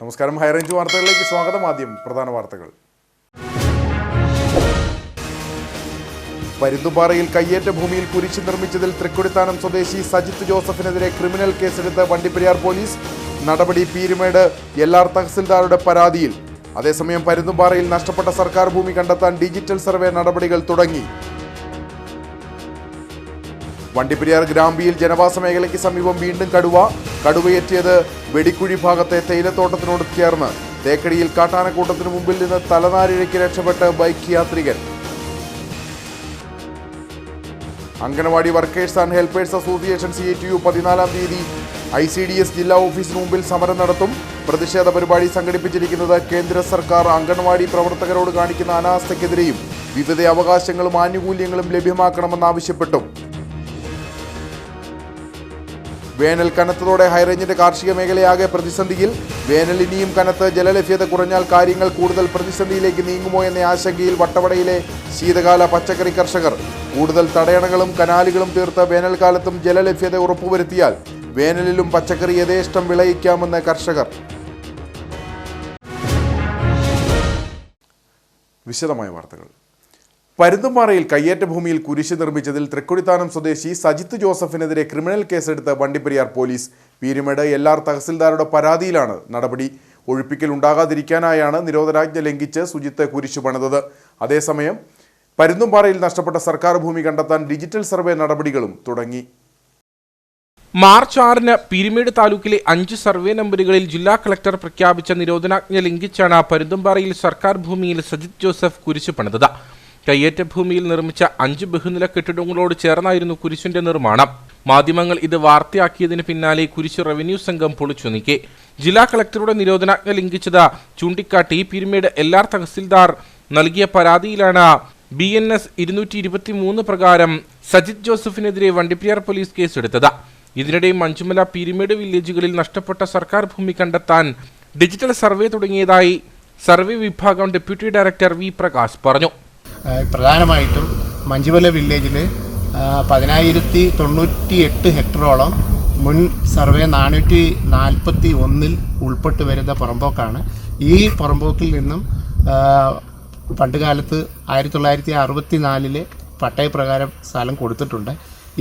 നമസ്കാരം, ഹൈറേഞ്ച് വാർത്തകളിലേക്ക് സ്വാഗതം. ആദ്യം പ്രധാന വാർത്തകൾ. പരുന്തുംപാറയിൽ കയ്യേറ്റ ഭൂമിയിൽ കുരിശ് നിർമ്മിച്ചതിൽ തൃക്കൊടിത്താനം സ്വദേശി സജിത്ത് ജോസഫിനെതിരെ ക്രിമിനൽ കേസെടുത്ത് വണ്ടിപ്പെരിയാർ പോലീസ്. നടപടി പീരുമേട് LR തഹസിൽദാരുടെ പരാതിയിൽ. അതേസമയം പരുന്തുംപാറയിൽ നഷ്ടപ്പെട്ട സർക്കാർ ഭൂമി കണ്ടെത്താൻ ഡിജിറ്റൽ സർവേ നടപടികൾ തുടങ്ങി. വണ്ടിപ്പെരിയാർ ഗ്രാമ്പിയിൽ ജനവാസ മേഖലയ്ക്ക് സമീപം വീണ്ടും കടുവയെത്തിയത് വെടിക്കുഴി ഭാഗത്തെ തേയിലത്തോട്ടത്തിനോട് ചേർന്ന്. തേക്കടിയിൽ കാട്ടാനക്കൂട്ടത്തിനു മുമ്പിൽ നിന്ന് തലനാരിഴയ്ക്ക് രക്ഷപ്പെട്ട് ബൈക്ക് യാത്രികൻ. Anganwadi workers and helpers association CITU 14-ാം തീയതി ICDS ജില്ലാ ഓഫീസിന് മുമ്പിൽ സമരം നടത്തും. പ്രതിഷേധ പരിപാടി സംഘടിപ്പിച്ചിരിക്കുന്നത് കേന്ദ്ര സർക്കാർ അംഗനവാടി പ്രവർത്തകരോട് കാണിക്കുന്ന അനാസ്ഥയ്ക്കെതിരെയും വിവിധ അവകാശങ്ങളും ആനുകൂല്യങ്ങളും ലഭ്യമാക്കണമെന്നാവശ്യപ്പെട്ടും. വേനൽ കനത്തതോടെ ഹൈറേഞ്ചിന്റെ കാർഷിക മേഖലയാകെ പ്രതിസന്ധിയിൽ. വേനൽ ഇനിയും കനത്ത് ജലലഭ്യത കുറഞ്ഞാൽ കാര്യങ്ങൾ കൂടുതൽ പ്രതിസന്ധിയിലേക്ക് നീങ്ങുമോ എന്ന ആശങ്കയിൽ വട്ടവടയിലെ ശീതകാല പച്ചക്കറി കർഷകർ. കൂടുതൽ തടയണകളും കനാലുകളും തീർത്ത് വേനൽക്കാലത്തും ജലലഭ്യത ഉറപ്പുവരുത്തിയാൽ വേനലിലും പച്ചക്കറി യഥേഷ്ടം വിളയിക്കാമെന്ന് കർഷകർ. വിശദമായ വാർത്തകൾ. പരുന്തുംപാറയിൽ കയ്യേറ്റ ഭൂമിയിൽ കുരിശ് നിർമ്മിച്ചതിൽ തൃക്കൊടിത്താനം സ്വദേശി സജിത്ത് ജോസഫിനെതിരെ ക്രിമിനൽ കേസെടുത്ത് വണ്ടിപ്പെരിയാർ പോലീസ്. പീരുമേട് LR തഹസിൽദാരുടെ പരാതിയിലാണ് നടപടി. ഒഴിപ്പിക്കൽ ഉണ്ടാകാതിരിക്കാനായാണ് നിരോധനാജ്ഞ ലംഘിച്ച് സുജിത്ത് കുരിശ് പണിതത്. അതേസമയം പരുന്തുംപാറയിൽ നഷ്ടപ്പെട്ട സർക്കാർ ഭൂമി കണ്ടെത്താൻ ഡിജിറ്റൽ സർവേ നടപടികളും തുടങ്ങി. മാർച്ച് 6-ന് പീരുമേട് താലൂക്കിലെ 5 സർവേ നമ്പറുകളിൽ ജില്ലാ കളക്ടർ പ്രഖ്യാപിച്ച നിരോധനാജ്ഞ ലംഘിച്ചാണ് പരുന്തുംപാറയിൽ സർക്കാർ ഭൂമിയിൽ സജിത്ത് ജോസഫ് കുരിശ് പണിതത്. കയ്യേറ്റ ഭൂമിയിൽ നിർമ്മിച്ച 5 ബഹുനില കെട്ടിടങ്ങളോട് ചേർന്നായിരുന്നു കുരിശിന്റെ നിർമ്മാണം. മാധ്യമങ്ങൾ ഇത് വാർത്തയാക്കിയതിന് പിന്നാലെ കുരിശ് റവന്യൂ സംഘം പൊളിച്ചു നീക്കി. ജില്ലാ കളക്ടറുടെ നിരോധനാജ്ഞ ലംഘിച്ചത് ചൂണ്ടിക്കാട്ടി പീരുമേട് LR തഹസിൽദാർ നൽകിയ പരാതിയിലാണ് BNS 223 പ്രകാരം സജിത്ത് ജോസഫിനെതിരെ വണ്ടിപ്പെരിയാർ പോലീസ് കേസെടുത്തത്. ഇതിനിടെ മഞ്ചുമല പീരുമേട് വില്ലേജുകളിൽ നഷ്ടപ്പെട്ട സർക്കാർ ഭൂമി കണ്ടെത്താൻ ഡിജിറ്റൽ സർവേ തുടങ്ങിയതായി സർവേ വിഭാഗം ഡെപ്യൂട്ടി ഡയറക്ടർ V പ്രകാശ് പറഞ്ഞു. പ്രധാനമായിട്ടും മഞ്ചുമല വില്ലേജിൽ 10,098 ഹെക്ടറോളം മുൻ സർവേ 441 ഉൾപ്പെട്ട് വരുന്ന പുറമ്പോക്കാണ്. ഈ പുറമ്പോക്കിൽ നിന്നും പണ്ടുകാലത്ത് 1964 പട്ടയപ്രകാരം സ്ഥലം കൊടുത്തിട്ടുണ്ട്.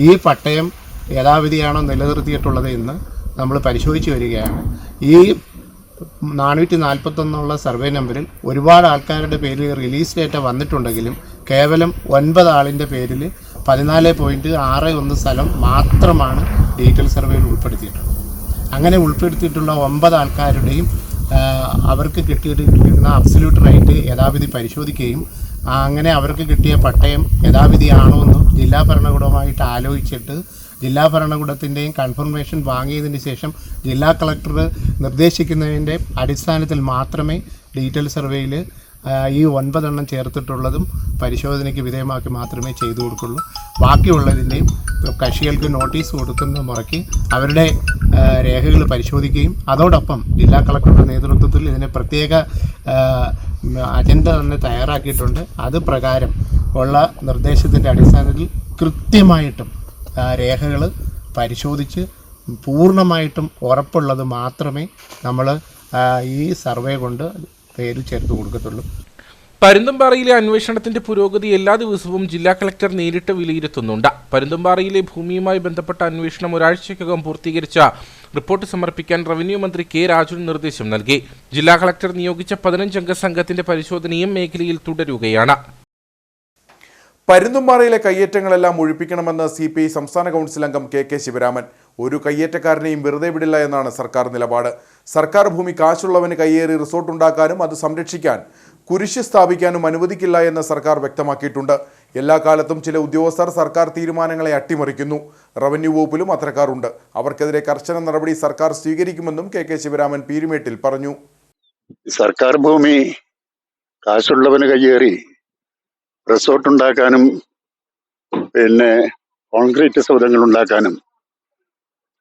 ഈ പട്ടയം യഥാവിധിയാണോ നിലനിർത്തിയിട്ടുള്ളത് എന്ന് നമ്മൾ പരിശോധിച്ച് വരികയാണ്. ഈ 441 സർവേ നമ്പറിൽ ഒരുപാട് ആൾക്കാരുടെ പേരിൽ റിലീസ് ഡേറ്റ വന്നിട്ടുണ്ടെങ്കിലും കേവലം 9 ആളിൻ്റെ പേരിൽ 14.61 സ്ഥലം മാത്രമാണ് ഡിജിറ്റൽ സർവേയിൽ ഉൾപ്പെടുത്തിയിട്ടുള്ളത്. അങ്ങനെ ഉൾപ്പെടുത്തിയിട്ടുള്ള 9 ആൾക്കാരുടെയും അവർക്ക് കിട്ടിയിരുന്ന അബ്സല്യൂട്ട് റൈറ്റ് യഥാവിധി പരിശോധിക്കുകയും അങ്ങനെ അവർക്ക് കിട്ടിയ പട്ടയം യഥാവിധിയാണോ എന്നും ജില്ലാ ഭരണകൂടവുമായിട്ട് ആലോചിച്ചിട്ട് ജില്ലാ ഭരണകൂടത്തിൻ്റെയും കൺഫർമേഷൻ വാങ്ങിയതിന് ശേഷം ജില്ലാ കളക്ടർ നിർദ്ദേശിക്കുന്നതിൻ്റെ അടിസ്ഥാനത്തിൽ മാത്രമേ ഡിജിറ്റൽ സർവേയിൽ ഈ 9 എണ്ണം ചേർത്തിട്ടുള്ളതും പരിശോധനയ്ക്ക് വിധേയമാക്കി മാത്രമേ ചെയ്തു കൊടുക്കുള്ളൂ. ബാക്കിയുള്ളതിൻ്റെയും കക്ഷികൾക്ക് നോട്ടീസ് കൊടുക്കുന്ന മുറയ്ക്ക് അവരുടെ രേഖകൾ പരിശോധിക്കുകയും അതോടൊപ്പം ജില്ലാ കളക്ടറുടെ നേതൃത്വത്തിൽ ഇതിന് പ്രത്യേക അജണ്ട തന്നെ തയ്യാറാക്കിയിട്ടുണ്ട്. അത് പ്രകാരം ഉള്ള നിർദ്ദേശത്തിൻ്റെ അടിസ്ഥാനത്തിൽ കൃത്യമായിട്ടും രേഖകൾ പരിശോധിച്ച് പൂർണ്ണമായിട്ടും ഉറപ്പുള്ളത് മാത്രമേ നമ്മൾ ഈ സർവേ കൊണ്ട് പേര് ചേർത്ത് കൊടുക്കത്തുള്ളൂ. പരുന്തുംപാറയിലെ അന്വേഷണത്തിന്റെ പുരോഗതി എല്ലാ ദിവസവും ജില്ലാ കളക്ടർ നേരിട്ട് വിലയിരുത്തുന്നുണ്ട്. പരുന്തുംപാറയിലെ ഭൂമിയുമായി ബന്ധപ്പെട്ട അന്വേഷണം ഒരാഴ്ചയ്ക്കകം പൂർത്തീകരിച്ച റിപ്പോർട്ട് സമർപ്പിക്കാൻ റവന്യൂ മന്ത്രി K. രാജു നിർദ്ദേശം നൽകി. ജില്ലാ കളക്ടർ നിയോഗിച്ച 15-അംഗ സംഘത്തിന്റെ പരിശോധനയും മേഖലയിൽ തുടരുകയാണ്. പരുന്തുംപാറയിലെ കയ്യേറ്റങ്ങളെല്ലാം ഒഴിപ്പിക്കണമെന്ന് CPI സംസ്ഥാന കൗൺസിൽ അംഗം KK ശിവരാമൻ. ഒരു കയ്യേറ്റക്കാരനെയും വെറുതെ വിടില്ല എന്നാണ് സർക്കാർ നിലപാട്. സർക്കാർ ഭൂമി കാശുള്ളവന് കയ്യേറി റിസോർട്ട് ഉണ്ടാക്കാനും അത് സംരക്ഷിക്കാൻ കുരിശ് സ്ഥാപിക്കാനും അനുവദിക്കില്ല എന്ന് സർക്കാർ വ്യക്തമാക്കിയിട്ടുണ്ട്. എല്ലാ കാലത്തും ചില ഉദ്യോഗസ്ഥർ സർക്കാർ തീരുമാനങ്ങളെ അട്ടിമറിക്കുന്നു. റവന്യൂ വകുപ്പിലും അത്തരക്കാരുണ്ട്. അവർക്കെതിരെ കർശന നടപടി സർക്കാർ സ്വീകരിക്കുമെന്നും KK ശിവരാമൻ പീരുമേട്ടിൽ പറഞ്ഞു. സർക്കാർ ഭൂമി കാശുള്ളവന് കയ്യേറി റിസോർട്ട് ഉണ്ടാക്കാനും പിന്നെ കോൺക്രീറ്റ് സൗധങ്ങൾ ഉണ്ടാക്കാനും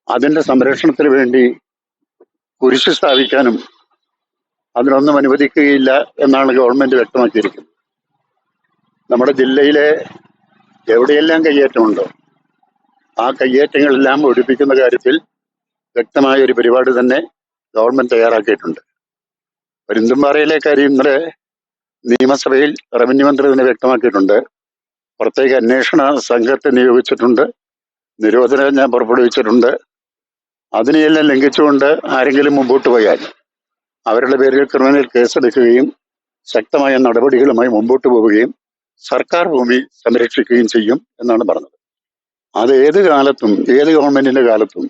അതിൻ്റെ സംരക്ഷണത്തിന് വേണ്ടി കുരിശ് സ്ഥാപിക്കാനും അതിനൊന്നും അനുവദിക്കുകയില്ല എന്നാണ് ഗവൺമെന്റ് വ്യക്തമാക്കിയിരിക്കുന്നത്. നമ്മുടെ ജില്ലയിലെ എവിടെയെല്ലാം കയ്യേറ്റമുണ്ടോ ആ കയ്യേറ്റങ്ങളെല്ലാം ഒഴിപ്പിക്കുന്ന കാര്യത്തിൽ വ്യക്തമായ ഒരു പരിപാടി തന്നെ ഗവൺമെന്റ് തയ്യാറാക്കിയിട്ടുണ്ട്. പരുന്തുംപാറയിലെ കാര്യം ഇന്നലെ നിയമസഭയിൽ റവന്യൂ മന്ത്രി തന്നെ വ്യക്തമാക്കിയിട്ടുണ്ട്. പ്രത്യേക അന്വേഷണ സംഘത്തെ നിയോഗിച്ചിട്ടുണ്ട്, നിരോധനാജ്ഞ പുറപ്പെടുവിച്ചിട്ടുണ്ട്. അതിനെയെല്ലാം ലംഘിച്ചുകൊണ്ട് ആരെങ്കിലും മുമ്പോട്ട് പോയാൽ അവരുടെ പേരിൽ ക്രിമിനൽ കേസെടുക്കുകയും ശക്തമായ നടപടികളുമായി മുമ്പോട്ട് പോവുകയും സർക്കാർ ഭൂമി സംരക്ഷിക്കുകയും ചെയ്യും എന്നാണ് പറഞ്ഞത്. അത് ഏത് കാലത്തും ഏത് ഗവൺമെന്റിന്റെ കാലത്തും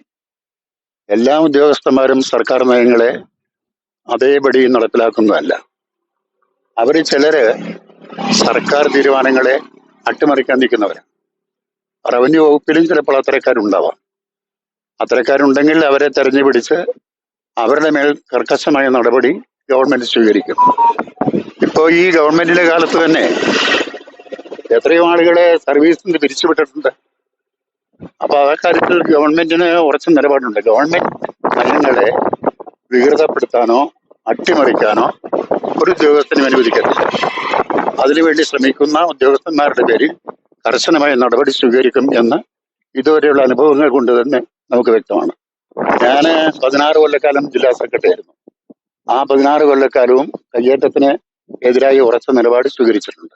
എല്ലാ ഉദ്യോഗസ്ഥന്മാരും സർക്കാർ നയങ്ങളെ അതേപടി നടപ്പിലാക്കുന്നതല്ല. അവര് ചിലര് സർക്കാർ തീരുമാനങ്ങളെ അട്ടിമറിക്കാൻ നിൽക്കുന്നവരാണ്. റവന്യൂ വകുപ്പിലും ചിലപ്പോൾ അത്തരക്കാരുണ്ടാവാം. അത്തരക്കാരുണ്ടെങ്കിൽ അവരെ തെരഞ്ഞു പിടിച്ച് അവരുടെ മേൽ കർക്കശമായ നടപടി ഗവൺമെന്റ് സ്വീകരിക്കും. ഇപ്പോ ഈ ഗവൺമെന്റിന്റെ കാലത്ത് തന്നെ എത്രയോ ആളുകളെ സർവീസിൽ നിന്ന് പിരിച്ചുവിട്ടിട്ടുണ്ട്. അപ്പൊ ആ കാര്യത്തിൽ ഗവൺമെന്റിന് ഉറച്ച നിലപാടുണ്ട്. ഗവൺമെന്റ് നയങ്ങളെ വികൃതപ്പെടുത്താനോ അട്ടിമറിക്കാനോ ഒരു ഉദ്യോഗസ്ഥനും അനുവദിക്കത്തില്ല. അതിനുവേണ്ടി ശ്രമിക്കുന്ന ഉദ്യോഗസ്ഥന്മാരുടെ പേരിൽ കർശനമായ നടപടി സ്വീകരിക്കും എന്ന് ഇതുവരെയുള്ള അനുഭവങ്ങൾ കൊണ്ട് തന്നെ നമുക്ക് വ്യക്തമാണ്. ഞാൻ 16 കൊല്ലക്കാലം ജില്ലാ സെക്രട്ടറി ആയിരുന്നു. ആ 16 കൊല്ലക്കാലവും കയ്യേറ്റത്തിന് എതിരായി ഉറച്ച നിലപാട് സ്വീകരിച്ചിട്ടുണ്ട്.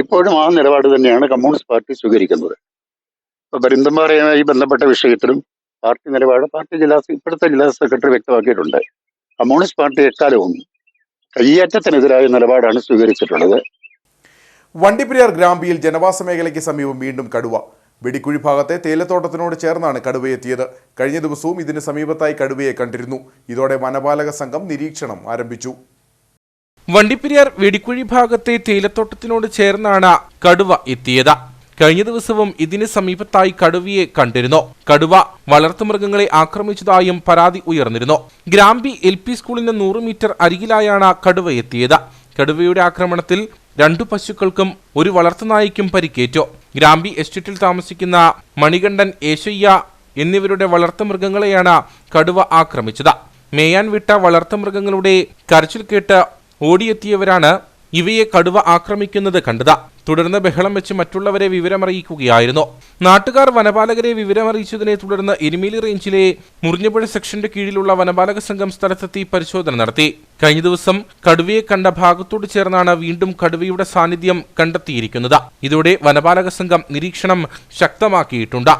ഇപ്പോഴും ആ നിലപാട് തന്നെയാണ് കമ്മ്യൂണിസ്റ്റ് പാർട്ടി സ്വീകരിക്കുന്നത്. ഇപ്പൊ പരുന്തുംപാറയുമായി ബന്ധപ്പെട്ട വിഷയത്തിലും പാർട്ടി നിലപാട് ഇപ്പോഴത്തെ ജില്ലാ സെക്രട്ടറി വ്യക്തമാക്കിയിട്ടുണ്ട്. കമ്മ്യൂണിസ്റ്റ് പാർട്ടി എക്കാലവും കയ്യേറ്റത്തിനെതിരായ നിലപാടാണ് സ്വീകരിച്ചിട്ടുള്ളത്. വണ്ടിപ്പെരിയാർ ഗ്രാമ്പിയിൽ ജനവാസ മേഖലയ്ക്ക് സമീപം വീണ്ടും കടുവ. വെടിക്കുഴി ഭാഗത്തെ തേയിലത്തോട്ടത്തിനോട് ചേർന്നാണ് കടുവയെത്തിയത്. കഴിഞ്ഞ ദിവസവും ഇതിന് സമീപത്തായി കടുവയെ കണ്ടിരുന്നു. ഇതോടെ വനപാലക സംഘം നിരീക്ഷണം ആരംഭിച്ചു. വണ്ടിപ്പെരിയാർ വെടിക്കുഴി ഭാഗത്തെ തേയിലത്തോട്ടത്തിനോട് ചേർന്നാണ് കടുവ എത്തിയത്. കഴിഞ്ഞ ദിവസവും ഇതിന് സമീപത്തായി കടുവയെ കണ്ടിരുന്നു. കടുവ വളർത്തുമൃഗങ്ങളെ ആക്രമിച്ചതായും പരാതി ഉയർന്നിരുന്നു. ഗ്രാമ്പി LP സ്കൂളിന് 100 മീറ്റർ അരികിലായാണ് കടുവ എത്തിയത്. കടുവയുടെ ആക്രമണത്തിൽ 2 പശുക്കൾക്കും 1 വളർത്തുനായ്ക്കും പരിക്കേറ്റു. ഗ്രാമ്പി എസ്റ്റേറ്റിൽ താമസിക്കുന്ന മണികണ്ഠൻ, ഏശയ്യ എന്നിവരുടെ വളർത്തുമൃഗങ്ങളെയാണ് കടുവ ആക്രമിച്ചത്. മേയാൻ വിട്ട വളർത്തുമൃഗങ്ങളുടെ കരച്ചിൽ കേട്ട് ഓടിയെത്തിയവരാണ് ഇവയെ കടുവ ആക്രമിക്കുന്നത് കണ്ടത്. തുടർന്ന് ബഹളം വെച്ച് മറ്റുള്ളവരെ വിവരമറിയിക്കുകയായിരുന്നു. നാട്ടുകാർ വനപാലകരെ വിവരമറിയിച്ചതിനെ തുടർന്ന് എരുമേലി റേഞ്ചിലെ മുറിഞ്ഞപുഴ സെക്ഷന്റെ കീഴിലുള്ള വനപാലക സംഘം സ്ഥലത്തെത്തി പരിശോധന നടത്തി. കഴിഞ്ഞ ദിവസം കടുവയെ കണ്ട ഭാഗത്തോട് ചേർന്നാണ് വീണ്ടും കടുവയുടെ സാന്നിധ്യം കണ്ടെത്തിയിരിക്കുന്നത്. ഇതോടെ വനപാലക സംഘം നിരീക്ഷണം ശക്തമാക്കിയിട്ടുണ്ട്.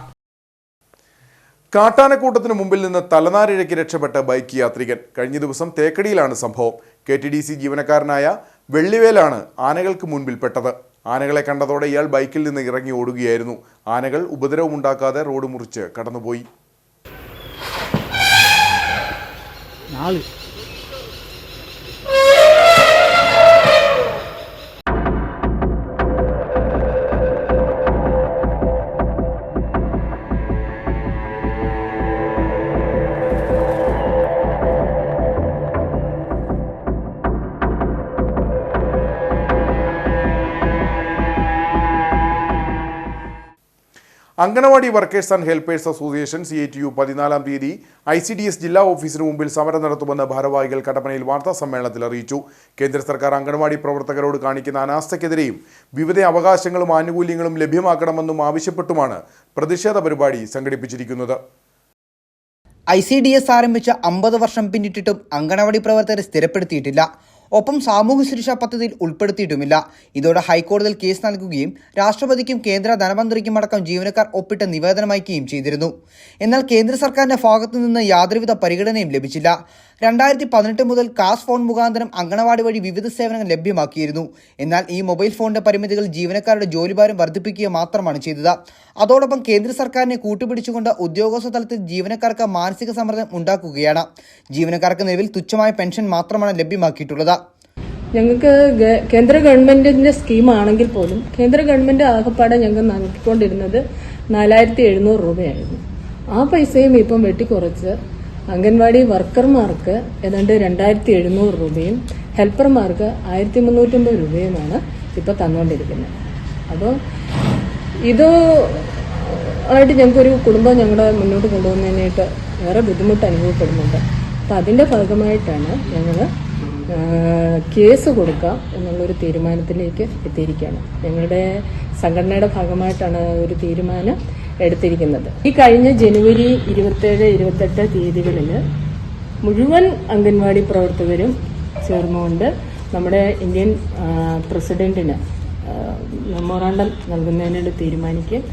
കാട്ടാനക്കൂട്ടത്തിന് മുമ്പിൽ നിന്ന് തലനാരിഴയ്ക്ക് രക്ഷപ്പെട്ട ബൈക്ക് യാത്രികൻ. കഴിഞ്ഞ ദിവസം തേക്കടിയിലാണ് സംഭവം. KTDC ജീവനക്കാരനായ വെള്ളിവേലാണ് ആനകൾക്ക് മുൻപിൽപ്പെട്ടത്. ആനകളെ കണ്ടതോടെ ഇയാൾ ബൈക്കിൽ നിന്ന് ഇറങ്ങി ഓടുകയായിരുന്നു. ആനകൾ ഉപദ്രവമുണ്ടാക്കാതെ റോഡ് മുറിച്ച് കടന്നുപോയി. Anganwadi workers and helpers association CITU 14-ാം തീയതി ICDS ജില്ലാ ഓഫീസിന് മുമ്പിൽ സമരം നടത്തുമെന്ന് ഭാരവാഹികൾ കട്ടപ്പനയിൽ വാർത്താ സമ്മേളനത്തിൽ അറിയിച്ചു. കേന്ദ്ര സർക്കാർ അങ്കണവാടി പ്രവർത്തകരോട് കാണിക്കുന്ന അനാസ്ഥയ്ക്കെതിരെയും വിവിധ അവകാശങ്ങളും ആനുകൂല്യങ്ങളും ലഭ്യമാക്കണമെന്നും ആവശ്യപ്പെട്ടുമാണ് പ്രതിഷേധ പരിപാടി സംഘടിപ്പിച്ചിരിക്കുന്നത്. ICDS ആരംഭിച്ച 50 വർഷം പിന്നിട്ടിട്ടും അങ്കണവാടി പ്രവർത്തകരെ സ്ഥിരപ്പെടുത്തിയിട്ടില്ല. ഒപ്പം സാമൂഹ്യ സുരക്ഷാ പദ്ധതിയിൽ ഉൾപ്പെടുത്തിയിട്ടുമില്ല. ഇതോടെ ഹൈക്കോടതിയിൽ കേസ് നൽകുകയും രാഷ്ട്രപതിക്കും കേന്ദ്ര ധനമന്ത്രിക്കും അടക്കം ജീവനക്കാർ ഒപ്പിട്ട് നിവേദനം അയക്കുകയും ചെയ്തിരുന്നു. എന്നാൽ കേന്ദ്ര സർക്കാരിന്റെ ഭാഗത്തുനിന്ന് യാതൊരുവിധ പരിഗണനയും ലഭിച്ചില്ല. 2018 മുതൽ കാസ് ഫോൺ മുഖാന്തരം അങ്കണവാടി വഴി വിവിധ സേവനങ്ങൾ ലഭ്യമാക്കിയിരുന്നു. എന്നാൽ ഈ മൊബൈൽ ഫോണിന്റെ പരിമിതികൾ ജീവനക്കാരുടെ ജോലിഭാരം വർദ്ധിപ്പിക്കുക മാത്രമാണ് ചെയ്തത്. അതോടൊപ്പം കേന്ദ്ര സർക്കാരിനെ കൂട്ടുപിടിച്ചുകൊണ്ട് ഉദ്യോഗസ്ഥ തലത്തിൽ ജീവനക്കാർക്ക് മാനസിക സമ്മർദ്ദം ഉണ്ടാക്കുകയാണ്. ജീവനക്കാർക്ക് നിലവിൽ തുച്ഛമായ പെൻഷൻ മാത്രമാണ് ലഭ്യമാക്കിയിട്ടുള്ളത്. ഞങ്ങൾക്ക് കേന്ദ്ര ഗവൺമെന്റിന്റെ സ്കീമാണെങ്കിൽ പോലും കേന്ദ്ര ഗവൺമെന്റ് ആകപ്പാടെ ഞങ്ങൾ നൽകിക്കൊണ്ടിരുന്നത് 4700 രൂപയായിരുന്നു. ആ പൈസയും ഇപ്പം വെട്ടിക്കുറച്ച് അംഗൻവാടി വർക്കർമാർക്ക് ഏതാണ്ട് 2700 രൂപയും ഹെൽപ്പർമാർക്ക് 1350 രൂപയുമാണ് ഇപ്പോൾ തന്നുകൊണ്ടിരിക്കുന്നത്. അപ്പോൾ ഇത് ആയിട്ട് ഞങ്ങൾക്കൊരു കുടുംബം ഞങ്ങളുടെ മുന്നോട്ട് കൊണ്ടുപോകുന്നതിനായിട്ട് വേറെ ബുദ്ധിമുട്ട് അനുഭവപ്പെടുന്നുണ്ട്. അപ്പം അതിൻ്റെ ഭാഗമായിട്ടാണ് ഞങ്ങൾ കേസ് കൊടുക്കാം എന്നുള്ളൊരു തീരുമാനത്തിലേക്ക് എത്തിയിരിക്കുകയാണ്. ഞങ്ങളുടെ സംഘടനയുടെ ഭാഗമായിട്ടാണ് ഒരു തീരുമാനം എടുത്തിരിക്കുന്നത്. ഈ കഴിഞ്ഞ ജനുവരി 27, 28 തീയതികളിൽ മുഴുവൻ അംഗൻവാടി പ്രവർത്തകരും ചേർന്നുകൊണ്ട് നമ്മുടെ ഇന്ത്യൻ പ്രസിഡന്റിന് മെമ്മോറാണ്ടം നൽകുന്നതിനായിട്ട് തീരുമാനിക്കും.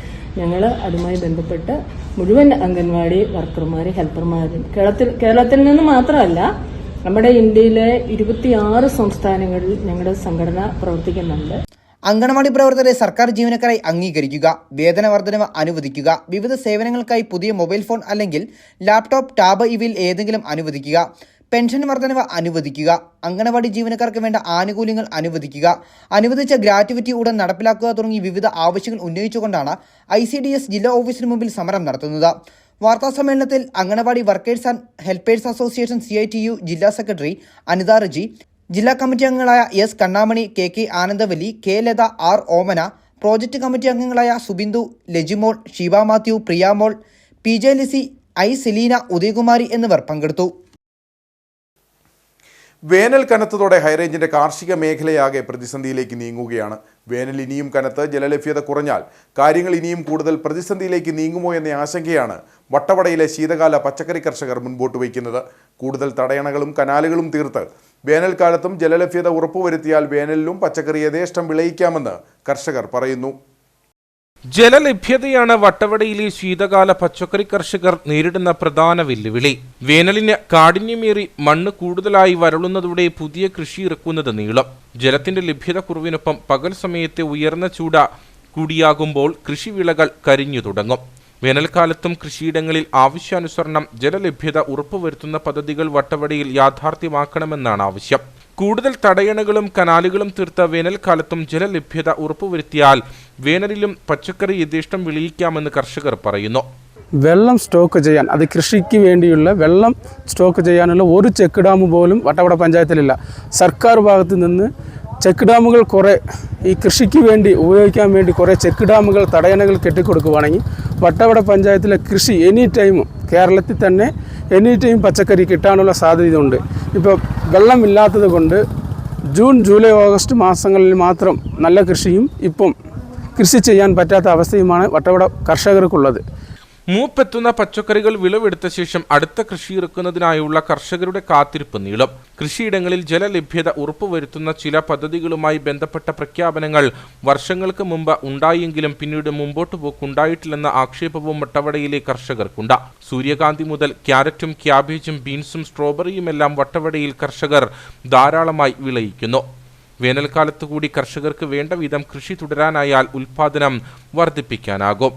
ഞങ്ങൾ അതുമായി ബന്ധപ്പെട്ട് മുഴുവൻ അംഗൻവാടി വർക്കർമാർ, ഹെൽപ്പർമാരും കേരളത്തിൽ നിന്ന് മാത്രമല്ല നമ്മുടെ ഇന്ത്യയിലെ 26 സംസ്ഥാനങ്ങളിൽ ഞങ്ങളുടെ സംഘടന പ്രവർത്തിക്കുന്നുണ്ട്. അങ്കണവാടി പ്രവർത്തകരെ സർക്കാർ ജീവനക്കാരായി അംഗീകരിക്കുക, വേതന വർധനവ് അനുവദിക്കുക, വിവിധ സേവനങ്ങൾക്കായി പുതിയ മൊബൈൽ ഫോൺ അല്ലെങ്കിൽ ലാപ്ടോപ്പ്, ടാബ് ഇവയിൽ ഏതെങ്കിലും അനുവദിക്കുക, പെൻഷൻ വർധനവ് അനുവദിക്കുക, അങ്കണവാടി ജീവനക്കാർക്ക് വേണ്ട ആനുകൂല്യങ്ങൾ അനുവദിക്കുക, അനുവദിച്ച ഗ്രാറ്റുവിറ്റി ഉടൻ നടപ്പിലാക്കുക തുടങ്ങി വിവിധ ആവശ്യങ്ങൾ ഉന്നയിച്ചുകൊണ്ടാണ് ICDS ജില്ലാ ഓഫീസിന് മുമ്പിൽ സമരം നടത്തുന്നത്. വാർത്താസമ്മേളനത്തിൽ anganwadi workers and helpers association CITU ജില്ലാ സെക്രട്ടറി അനിത റജി, ജില്ലാ കമ്മിറ്റി അംഗങ്ങളായ S Kannamani, KK Anandavalli, K Latha, R ഓമന, പ്രോജക്ട് കമ്മിറ്റി അംഗങ്ങളായ സുബിന്ദു, ലജിമോൾ, ഷീബ മാത്യു, പ്രിയാമോൾ, PJ ലിസി, I സെലീന, ഉദയകുമാരി എന്നിവർ പങ്കെടുത്തു. വേനൽ കനത്തതോടെ ഹൈറേഞ്ചിന്റെ കാർഷിക മേഖലയാകെ പ്രതിസന്ധിയിലേക്ക് നീങ്ങുകയാണ്. വേനൽ ഇനിയും കനത്ത് ജലലഭ്യത കുറഞ്ഞാൽ കാര്യങ്ങൾ ഇനിയും കൂടുതൽ പ്രതിസന്ധിയിലേക്ക് നീങ്ങുമോ എന്ന ആശങ്കയാണ് വട്ടവടയിലെ ശീതകാല പച്ചക്കറി കർഷകർ മുൻപോട്ട് വയ്ക്കുന്നത്. കൂടുതൽ തടയണകളും കനാലുകളും തീർത്ത് വേനൽക്കാലത്തും ജലലഭ്യത ഉറപ്പുവരുത്തിയാൽ വേനലിലും പച്ചക്കറി യഥേഷ്ടം വിളയിക്കാമെന്ന് കർഷകർ പറയുന്നു. ജലലഭ്യതയാണ് വട്ടവടയിലെ ശീതകാല പച്ചക്കറി കർഷകർ നേരിടുന്ന പ്രധാന വെല്ലുവിളി. വേനലിന് കാഠിന്യമേറി മണ്ണ് കൂടുതലായി വരളുന്നതോടെ പുതിയ കൃഷി ഇറക്കുന്നത് നീളും. ജലത്തിന്റെ ലഭ്യത കുറവിനൊപ്പം പകൽ സമയത്തെ ഉയർന്ന ചൂട് കൂടിയാകുമ്പോൾ കൃഷിവിളകൾ കരിഞ്ഞു തുടങ്ങും. വേനൽക്കാലത്തും കൃഷിയിടങ്ങളിൽ ആവശ്യാനുസരണം ജലലഭ്യത ഉറപ്പുവരുത്തുന്ന പദ്ധതികൾ വട്ടവടയിൽ യാഥാർത്ഥ്യമാക്കണമെന്നാണ് ആവശ്യം. കൂടുതൽ തടയണകളും കനാലുകളും തീർത്ത വേനൽക്കാലത്തും ജലലഭ്യത ഉറപ്പുവരുത്തിയാൽ വേനലിലും പച്ചക്കറി യഥേഷ്ടം വിളയിക്കാമെന്ന് കർഷകർ പറയുന്നു. വെള്ളം സ്റ്റോക്ക് ചെയ്യാൻ, അത് കൃഷിക്ക് വേണ്ടിയുള്ള വെള്ളം സ്റ്റോക്ക് ചെയ്യാനുള്ള ഒരു ചെക്ക് ഡാം പോലും വട്ടവട പഞ്ചായത്തിലില്ല. സർക്കാർ ഭാഗത്ത് നിന്ന് ചെക്ക് ഡാമുകൾ കുറേ ഈ കൃഷിക്ക് വേണ്ടി ഉപയോഗിക്കാൻ വേണ്ടി കുറേ ചെക്ക് ഡാമുകൾ, തടയണകൾ കെട്ടിക്കൊടുക്കുകയാണെങ്കിൽ വട്ടവട പഞ്ചായത്തിലെ കൃഷി എനി ടൈമും കേരളത്തിൽ തന്നെ എനി ടൈം പച്ചക്കറി കിട്ടാനുള്ള സാധ്യതയുണ്ട്. ഇപ്പോൾ വെള്ളമില്ലാത്തത് കൊണ്ട് ജൂൺ, ജൂലൈ, ഓഗസ്റ്റ് മാസങ്ങളിൽ മാത്രം നല്ല കൃഷിയും ഇപ്പം കൃഷി ചെയ്യാൻ പറ്റാത്ത അവസ്ഥയുമാണ് വട്ടവട കർഷകർക്കുള്ളത്. മൂപ്പെത്തുന്ന പച്ചക്കറികൾ വിളവെടുത്ത ശേഷം അടുത്ത കൃഷി ഇറക്കുന്നതിനായുള്ള കർഷകരുടെ കാത്തിരിപ്പ് നീളും. കൃഷിയിടങ്ങളിൽ ജലലഭ്യത ഉറപ്പുവരുത്തുന്ന ചില പദ്ധതികളുമായി ബന്ധപ്പെട്ട പ്രഖ്യാപനങ്ങൾ വർഷങ്ങൾക്ക് മുമ്പ് ഉണ്ടായെങ്കിലും പിന്നീട് മുമ്പോട്ട് പോക്കുണ്ടായിട്ടില്ലെന്ന ആക്ഷേപവും വട്ടവടയിലെ കർഷകർക്കുണ്ട്. സൂര്യകാന്തി മുതൽ ക്യാരറ്റും ക്യാബേജും ബീൻസും സ്ട്രോബെറിയുമെല്ലാം വട്ടവടയിൽ കർഷകർ ധാരാളമായി വിളയിക്കുന്നു. വേനൽക്കാലത്ത് കൂടി കർഷകർക്ക് വേണ്ട വിധം കൃഷി തുടരാനായാൽ ഉൽപാദനം വർദ്ധിപ്പിക്കാനാകും.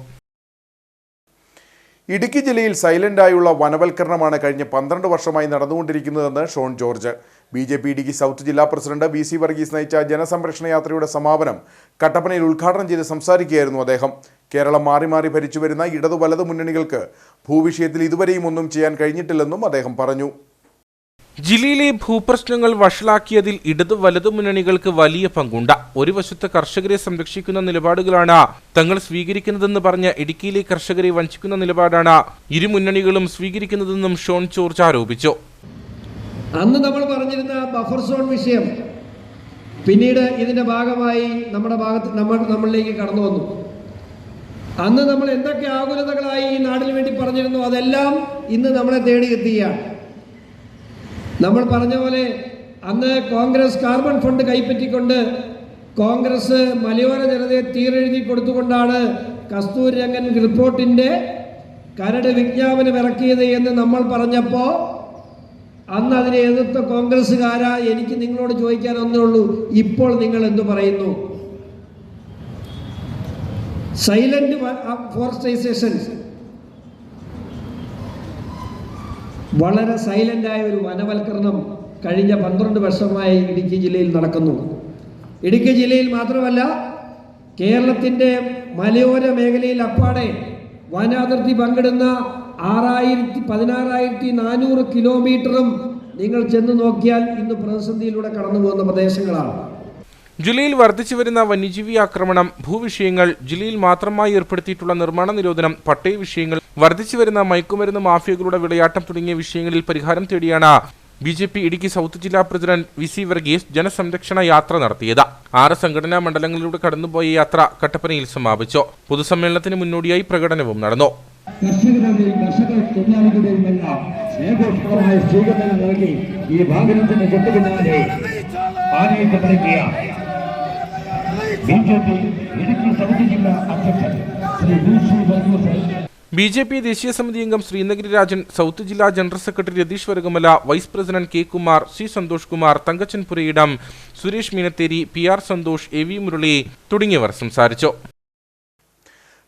ഇടുക്കി ജില്ലയിൽ സൈലന്റായുള്ള വനവൽക്കരണമാണ് കഴിഞ്ഞ 12 വർഷമായി നടന്നുകൊണ്ടിരിക്കുന്നതെന്ന് ഷോൺ ജോർജ്. BJP ഇടുക്കി സൗത്ത് ജില്ലാ പ്രസിഡന്റ് BC വർഗീസ് നയിച്ച ജനസംരക്ഷണ യാത്രയുടെ സമാപനം കട്ടപ്പനയിൽ ഉദ്ഘാടനം ചെയ്ത് സംസാരിക്കുകയായിരുന്നു അദ്ദേഹം. കേരളം മാറി മാറി ഭരിച്ചുവരുന്ന ഇടതു വലതു മുന്നണികൾക്ക് ഭൂവിഷയത്തിൽ ഇതുവരെയും ഒന്നും ചെയ്യാൻ കഴിഞ്ഞിട്ടില്ലെന്നും അദ്ദേഹം പറഞ്ഞു. ജില്ലയിലെ ഭൂപ്രശ്നങ്ങൾ വഷളാക്കിയതിൽ ഇടതു വലതു മുന്നണികൾക്ക് വലിയ പങ്കുണ്ട്. ഒരു വശത്ത് കർഷകരെ സംരക്ഷിക്കുന്ന നിലപാടുകളാണ് തങ്ങൾ സ്വീകരിക്കുന്നതെന്ന് പറഞ്ഞ് ഇടുക്കിയിലെ കർഷകരെ വഞ്ചിക്കുന്ന നിലപാടാണ് ഇരു മുന്നണികളും സ്വീകരിക്കുന്നതെന്നും ഷോൺ ജോർജ് ആരോപിച്ചു. അന്ന് നമ്മൾ പറഞ്ഞിരുന്ന ബഫർ സോൺ വിഷയം പിന്നീട് ഇതിന്റെ ഭാഗമായി നമ്മളിലേക്ക് കടന്നു വന്നു. അന്ന് നമ്മൾ എന്തൊക്കെ ആകുലതകളായി ഈ നാടിന് വേണ്ടി പറഞ്ഞിരുന്നു, അതെല്ലാം ഇന്ന് നമ്മളെ തേടിയെത്തുകയാണ്. നമ്മൾ പറഞ്ഞ പോലെ അന്ന് കോൺഗ്രസ് കാർബൺ ഫണ്ട് കൈപ്പറ്റിക്കൊണ്ട് കോൺഗ്രസ് മലയോര ജനതയെ തീരെഴുതി കൊടുത്തുകൊണ്ടാണ് കസ്തൂരിരംഗൻ റിപ്പോർട്ടിൻ്റെ കരട് വിജ്ഞാപനം ഇറക്കിയത് എന്ന് നമ്മൾ പറഞ്ഞപ്പോൾ അന്ന് അതിനെ എതിർത്ത കോൺഗ്രസ്സുകാരാ എനിക്ക് നിങ്ങളോട് ചോദിക്കാൻ ഒന്നേ ഉള്ളൂ, ഇപ്പോൾ നിങ്ങൾ എന്തു പറയുന്നു? സൈലന്റ് ഫോറസ്റ്റൈസേഷൻ, വളരെ സൈലൻ്റായ ഒരു വനവൽക്കരണം കഴിഞ്ഞ 12 വർഷമായി ഇടുക്കി ജില്ലയിൽ നടക്കുന്നു. ഇടുക്കി ജില്ലയിൽ മാത്രമല്ല കേരളത്തിൻ്റെ മലയോര മേഖലയിൽ അപ്പാടെ വനാതിർത്തി പങ്കിടുന്ന 16,400 കിലോമീറ്ററും നിങ്ങൾ ചെന്ന് നോക്കിയാൽ ഇന്ന് പ്രതിസന്ധിയിലൂടെ കടന്നു പോകുന്ന പ്രദേശങ്ങളാണ്. ജില്ലയിൽ വർദ്ധിച്ചുവരുന്ന വന്യജീവി ആക്രമണം, ഭൂവിഷയങ്ങൾ, ജില്ലയിൽ മാത്രമായി ഏർപ്പെടുത്തിയിട്ടുള്ള നിർമ്മാണ നിരോധനം, പട്ടയ വിഷയങ്ങൾ, വർദ്ധിച്ചുവരുന്ന മയക്കുമരുന്ന് മാഫിയകളുടെ വിളയാട്ടം തുടങ്ങിയ വിഷയങ്ങളിൽ പരിഹാരം തേടിയാണ് BJP ഇടുക്കി സൗത്ത് ജില്ലാ പ്രസിഡന്റ് VC വർഗീസ് ജനസംരക്ഷണ യാത്ര നടത്തിയത്. 6 സംഘടനാ മണ്ഡലങ്ങളിലൂടെ കടന്നുപോയ യാത്ര കട്ടപ്പനയിൽ സമാപിച്ചു. പൊതുസമ്മേളനത്തിന് മുന്നോടിയായി പ്രകടനവും നടന്നു. കർഷകരുടെയും കർഷക തൊഴിലാളികളുടെയും ഏകോഷമായ സ്വീകരണം നൽകി ഈ വാഹനത്തിന് തൊട്ടുപിന്നാലെ ആനയിക്കപ്പെടുകയ ബിജെപി ഇടുക്കി സൗത്ത് ജില്ലാ അധ്യക്ഷൻ ശ്രീ ബി.ജെ.പി. ദേശീയ സമിതി അംഗം ശ്രീനഗരി രാജൻ, സൗത്ത് ജില്ലാ general secretary Ratheesh Varakumala, vice president K Kumar, C Santhosh Kumar, Thankachan Purayidam, Suresh Meenatheri, P R Santhosh, A V Murali തുടങ്ങിയവർ സംസാരിച്ചു.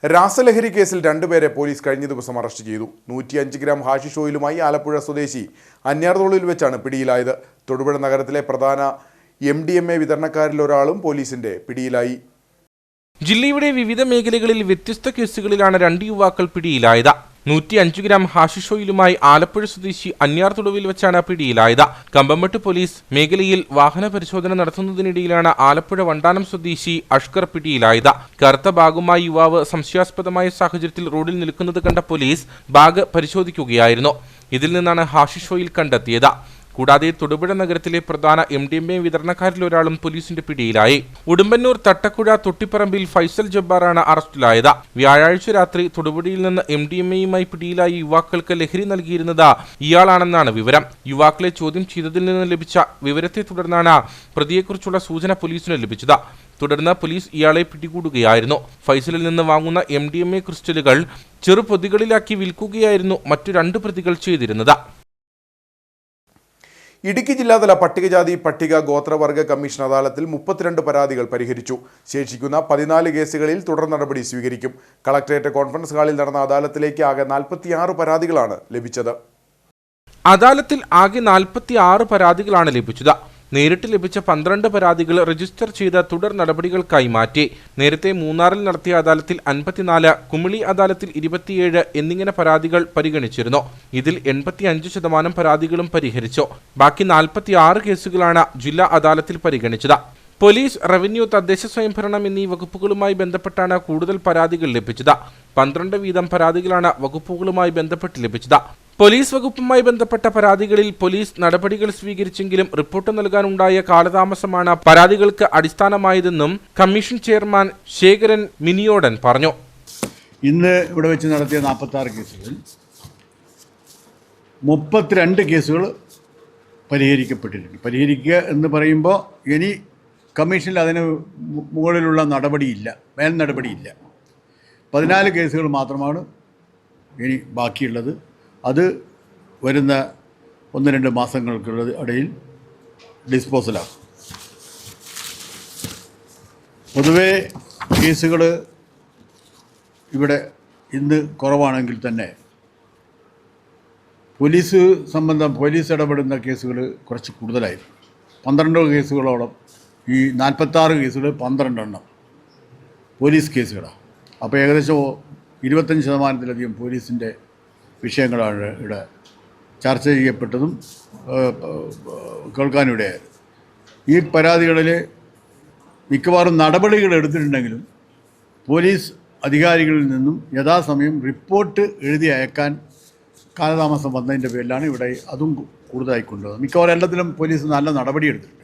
രാസലഹരി കേസിൽ 2 പേരെ പോലീസ് കഴിഞ്ഞ ദിവസം അറസ്റ്റ് ചെയ്തു. 105 ഗ്രാം ഹാഷിഷ് ഓയിലുമായി ആലപ്പുഴ സ്വദേശി അന്യാർതോളിൽ വെച്ചാണ് പിടിയിലായത്. തൊടുപുഴ നഗരത്തിലെ പ്രധാന MDMA വിതരണക്കാരിൽ ഒരാളും പോലീസിന്റെ പിടിയിലായി. ജില്ലയുടെ വിവിധ മേഖലകളിൽ വ്യത്യസ്ത കേസുകളിലാണ് 2 യുവാക്കൾ പിടിയിലായത്. 105 ഗ്രാം ഹാഷിഷ് ഓയിലുമായി ആലപ്പുഴ സ്വദേശി അന്യാർതൊടുവിൽ വെച്ചാണ് പിടിയിലായത്. കമ്പംമെട്ട് പോലീസ് മേഖലയിൽ വാഹന പരിശോധന നടത്തുന്നതിനിടയിലാണ് ആലപ്പുഴ വണ്ടാനം സ്വദേശി അഷ്കർ പിടിയിലായത്. കറുത്ത ബാഗുമായി യുവാവ് സംശയാസ്പദമായ സാഹചര്യത്തിൽ റോഡിൽ നിൽക്കുന്നത് കണ്ട പോലീസ് ബാഗ് പരിശോധിക്കുകയായിരുന്നു. ഇതിൽ നിന്നാണ് ഹാഷിഷ് ഓയിൽ കണ്ടെത്തിയത്. കൂടാതെ തൊടുപുഴ നഗരത്തിലെ പ്രധാന MDMA വിതരണക്കാരിൽ ഒരാളും പോലീസിന്റെ പിടിയിലായി. ഉടുമ്പന്നൂർ തട്ടക്കുഴ തൊട്ടിപ്പറമ്പിൽ ഫൈസൽ ജബ്ബാറാണ് അറസ്റ്റിലായത്. വ്യാഴാഴ്ച രാത്രി തൊടുപുഴയിൽ നിന്ന് MDMAയുമായി പിടിയിലായ യുവാക്കൾക്ക് ലഹരി നൽകിയിരുന്നത് ഇയാളാണെന്നാണ് വിവരം. യുവാക്കളെ ചോദ്യം ചെയ്തതിൽ നിന്ന് ലഭിച്ച വിവരത്തെ തുടർന്നാണ് പ്രതിയെക്കുറിച്ചുള്ള സൂചന പോലീസിന് ലഭിച്ചത്. തുടർന്ന് പോലീസ് ഇയാളെ പിടികൂടുകയായിരുന്നു. ഫൈസലിൽ നിന്ന് വാങ്ങുന്ന MDMA ക്രിസ്റ്റലുകൾ ചെറുപൊതികളിലാക്കി വിൽക്കുകയായിരുന്നു മറ്റു 2 പ്രതികൾ ചെയ്തിരുന്നത്. ഇടുക്കി ജില്ലാതല പട്ടികജാതി പട്ടിക ഗോത്രവർഗ കമ്മീഷൻ അദാലത്തിൽ 32 പരാതികൾ പരിഹരിച്ചു. ശേഷിക്കുന്ന 14 കേസുകളിൽ തുടർ നടപടി സ്വീകരിക്കും. കളക്ടറേറ്റ് കോൺഫറൻസ് ഹാളിൽ നടന്ന അദാലത്തിലേക്ക് ആകെ 46 പരാതികളാണ് ലഭിച്ചത്. അദാലത്തിൽ ആകെ 46 പരാതികളാണ് ലഭിച്ചത്. നേരിട്ട് ലഭിച്ച 12 പരാതികൾ രജിസ്റ്റർ ചെയ്ത് തുടർ നടപടികൾക്കായി മാറ്റി. നേരത്തെ മൂന്നാറിൽ നടത്തിയ അദാലത്തിൽ 54, കുമിളി അദാലത്തിൽ 27 എന്നിങ്ങനെ പരാതികൾ പരിഗണിച്ചിരുന്നു. ഇതിൽ 85% പരാതികളും പരിഹരിച്ചു. ബാക്കി 46 കേസുകളാണ് ജില്ലാ അദാലത്തിൽ പരിഗണിച്ചത്. പോലീസ്, റവന്യൂ, തദ്ദേശ സ്വയംഭരണം എന്നീ വകുപ്പുകളുമായി ബന്ധപ്പെട്ടാണ് കൂടുതൽ പരാതികൾ ലഭിച്ചത്. 12 വീതം പരാതികളാണ് വകുപ്പുകളുമായി ബന്ധപ്പെട്ട് ലഭിച്ചത്. പോലീസ് വകുപ്പുമായി ബന്ധപ്പെട്ട പരാതികളിൽ പോലീസ് നടപടികൾ സ്വീകരിച്ചെങ്കിലും റിപ്പോർട്ട് നൽകാനുണ്ടായ കാലതാമസമാണ് പരാതികൾക്ക് അടിസ്ഥാനമായതെന്നും കമ്മീഷൻ ചെയർമാൻ ശേഖരൻ മിനിയോടൻ പറഞ്ഞു. ഇന്ന് ഇവിടെ വെച്ച് നടത്തിയ 46 കേസുകളിൽ 32 കേസുകൾ പരിഹരിക്കപ്പെട്ടിട്ടുണ്ട്. പരിഹരിക്കുക എന്ന് പറയുമ്പോൾ ഇനി കമ്മീഷനിൽ അതിന് മുകളിലുള്ള നടപടിയില്ല, മേൽ നടപടിയില്ല. 14 കേസുകൾ മാത്രമാണ് ഇനി ബാക്കിയുള്ളത്. അത് വരുന്ന 1-2 മാസങ്ങൾക്കുള്ള ഇടയിൽ ഡിസ്പോസലാകും. പൊതുവേ കേസുകൾ ഇവിടെ ഇന്ന് കുറവാണെങ്കിൽ തന്നെ പോലീസ് ഇടപെടുന്ന കേസുകൾ കുറച്ച് കൂടുതലായിരുന്നു. 12 കേസുകളോളം, ഈ 46 കേസുകൾ 12 എണ്ണം പോലീസ് കേസുകളാണ്. അപ്പോൾ ഏകദേശം 25% പോലീസിൻ്റെ വിഷയങ്ങളാണ് ഇവിടെ ചർച്ച ചെയ്യപ്പെട്ടതും കേൾക്കാനിടയായത്. ഈ പരാതികളിൽ മിക്കവാറും നടപടികൾ എടുത്തിട്ടുണ്ടെങ്കിലും പോലീസ് അധികാരികളിൽ നിന്നും യഥാസമയം റിപ്പോർട്ട് എഴുതി അയക്കാൻ കാലതാമസം വന്നതിൻ്റെ പേരിലാണ് ഇവിടെ അതും കൂടുതലായി കൊണ്ടുവന്നത്. മിക്കവാറും എല്ലാത്തിലും പോലീസ് നല്ല നടപടിയെടുത്തിട്ടുണ്ട്.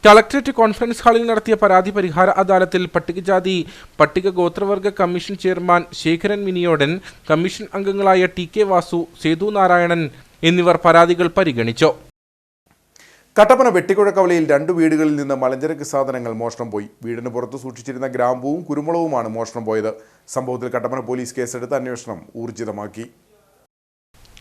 കളക്ടറേറ്റ് കോൺഫറൻസ് ഹാളിൽ നടത്തിയ പരാതി പരിഹാര അദാലത്തിൽ പട്ടികജാതി പട്ടിക ഗോത്രവർഗ commission chairman Sekharan Miniyodan, commission അംഗങ്ങളായ TK വാസു, സേതു നാരായണൻ എന്നിവർ പരാതികൾ പരിഗണിച്ചു. കട്ടപ്പന വെട്ടിക്കുഴക്കവലയിൽ 2 വീടുകളിൽ നിന്ന് മലഞ്ചരക്ക് സാധനങ്ങൾ മോഷണം പോയി. വീടിന് പുറത്ത് സൂക്ഷിച്ചിരുന്ന ഗ്രാമ്പൂവും കുരുമുളകുമാണ് മോഷണം പോയത്. സംഭവത്തിൽ കട്ടപ്പന പോലീസ് കേസെടുത്ത് അന്വേഷണം ഊർജിതമാക്കി.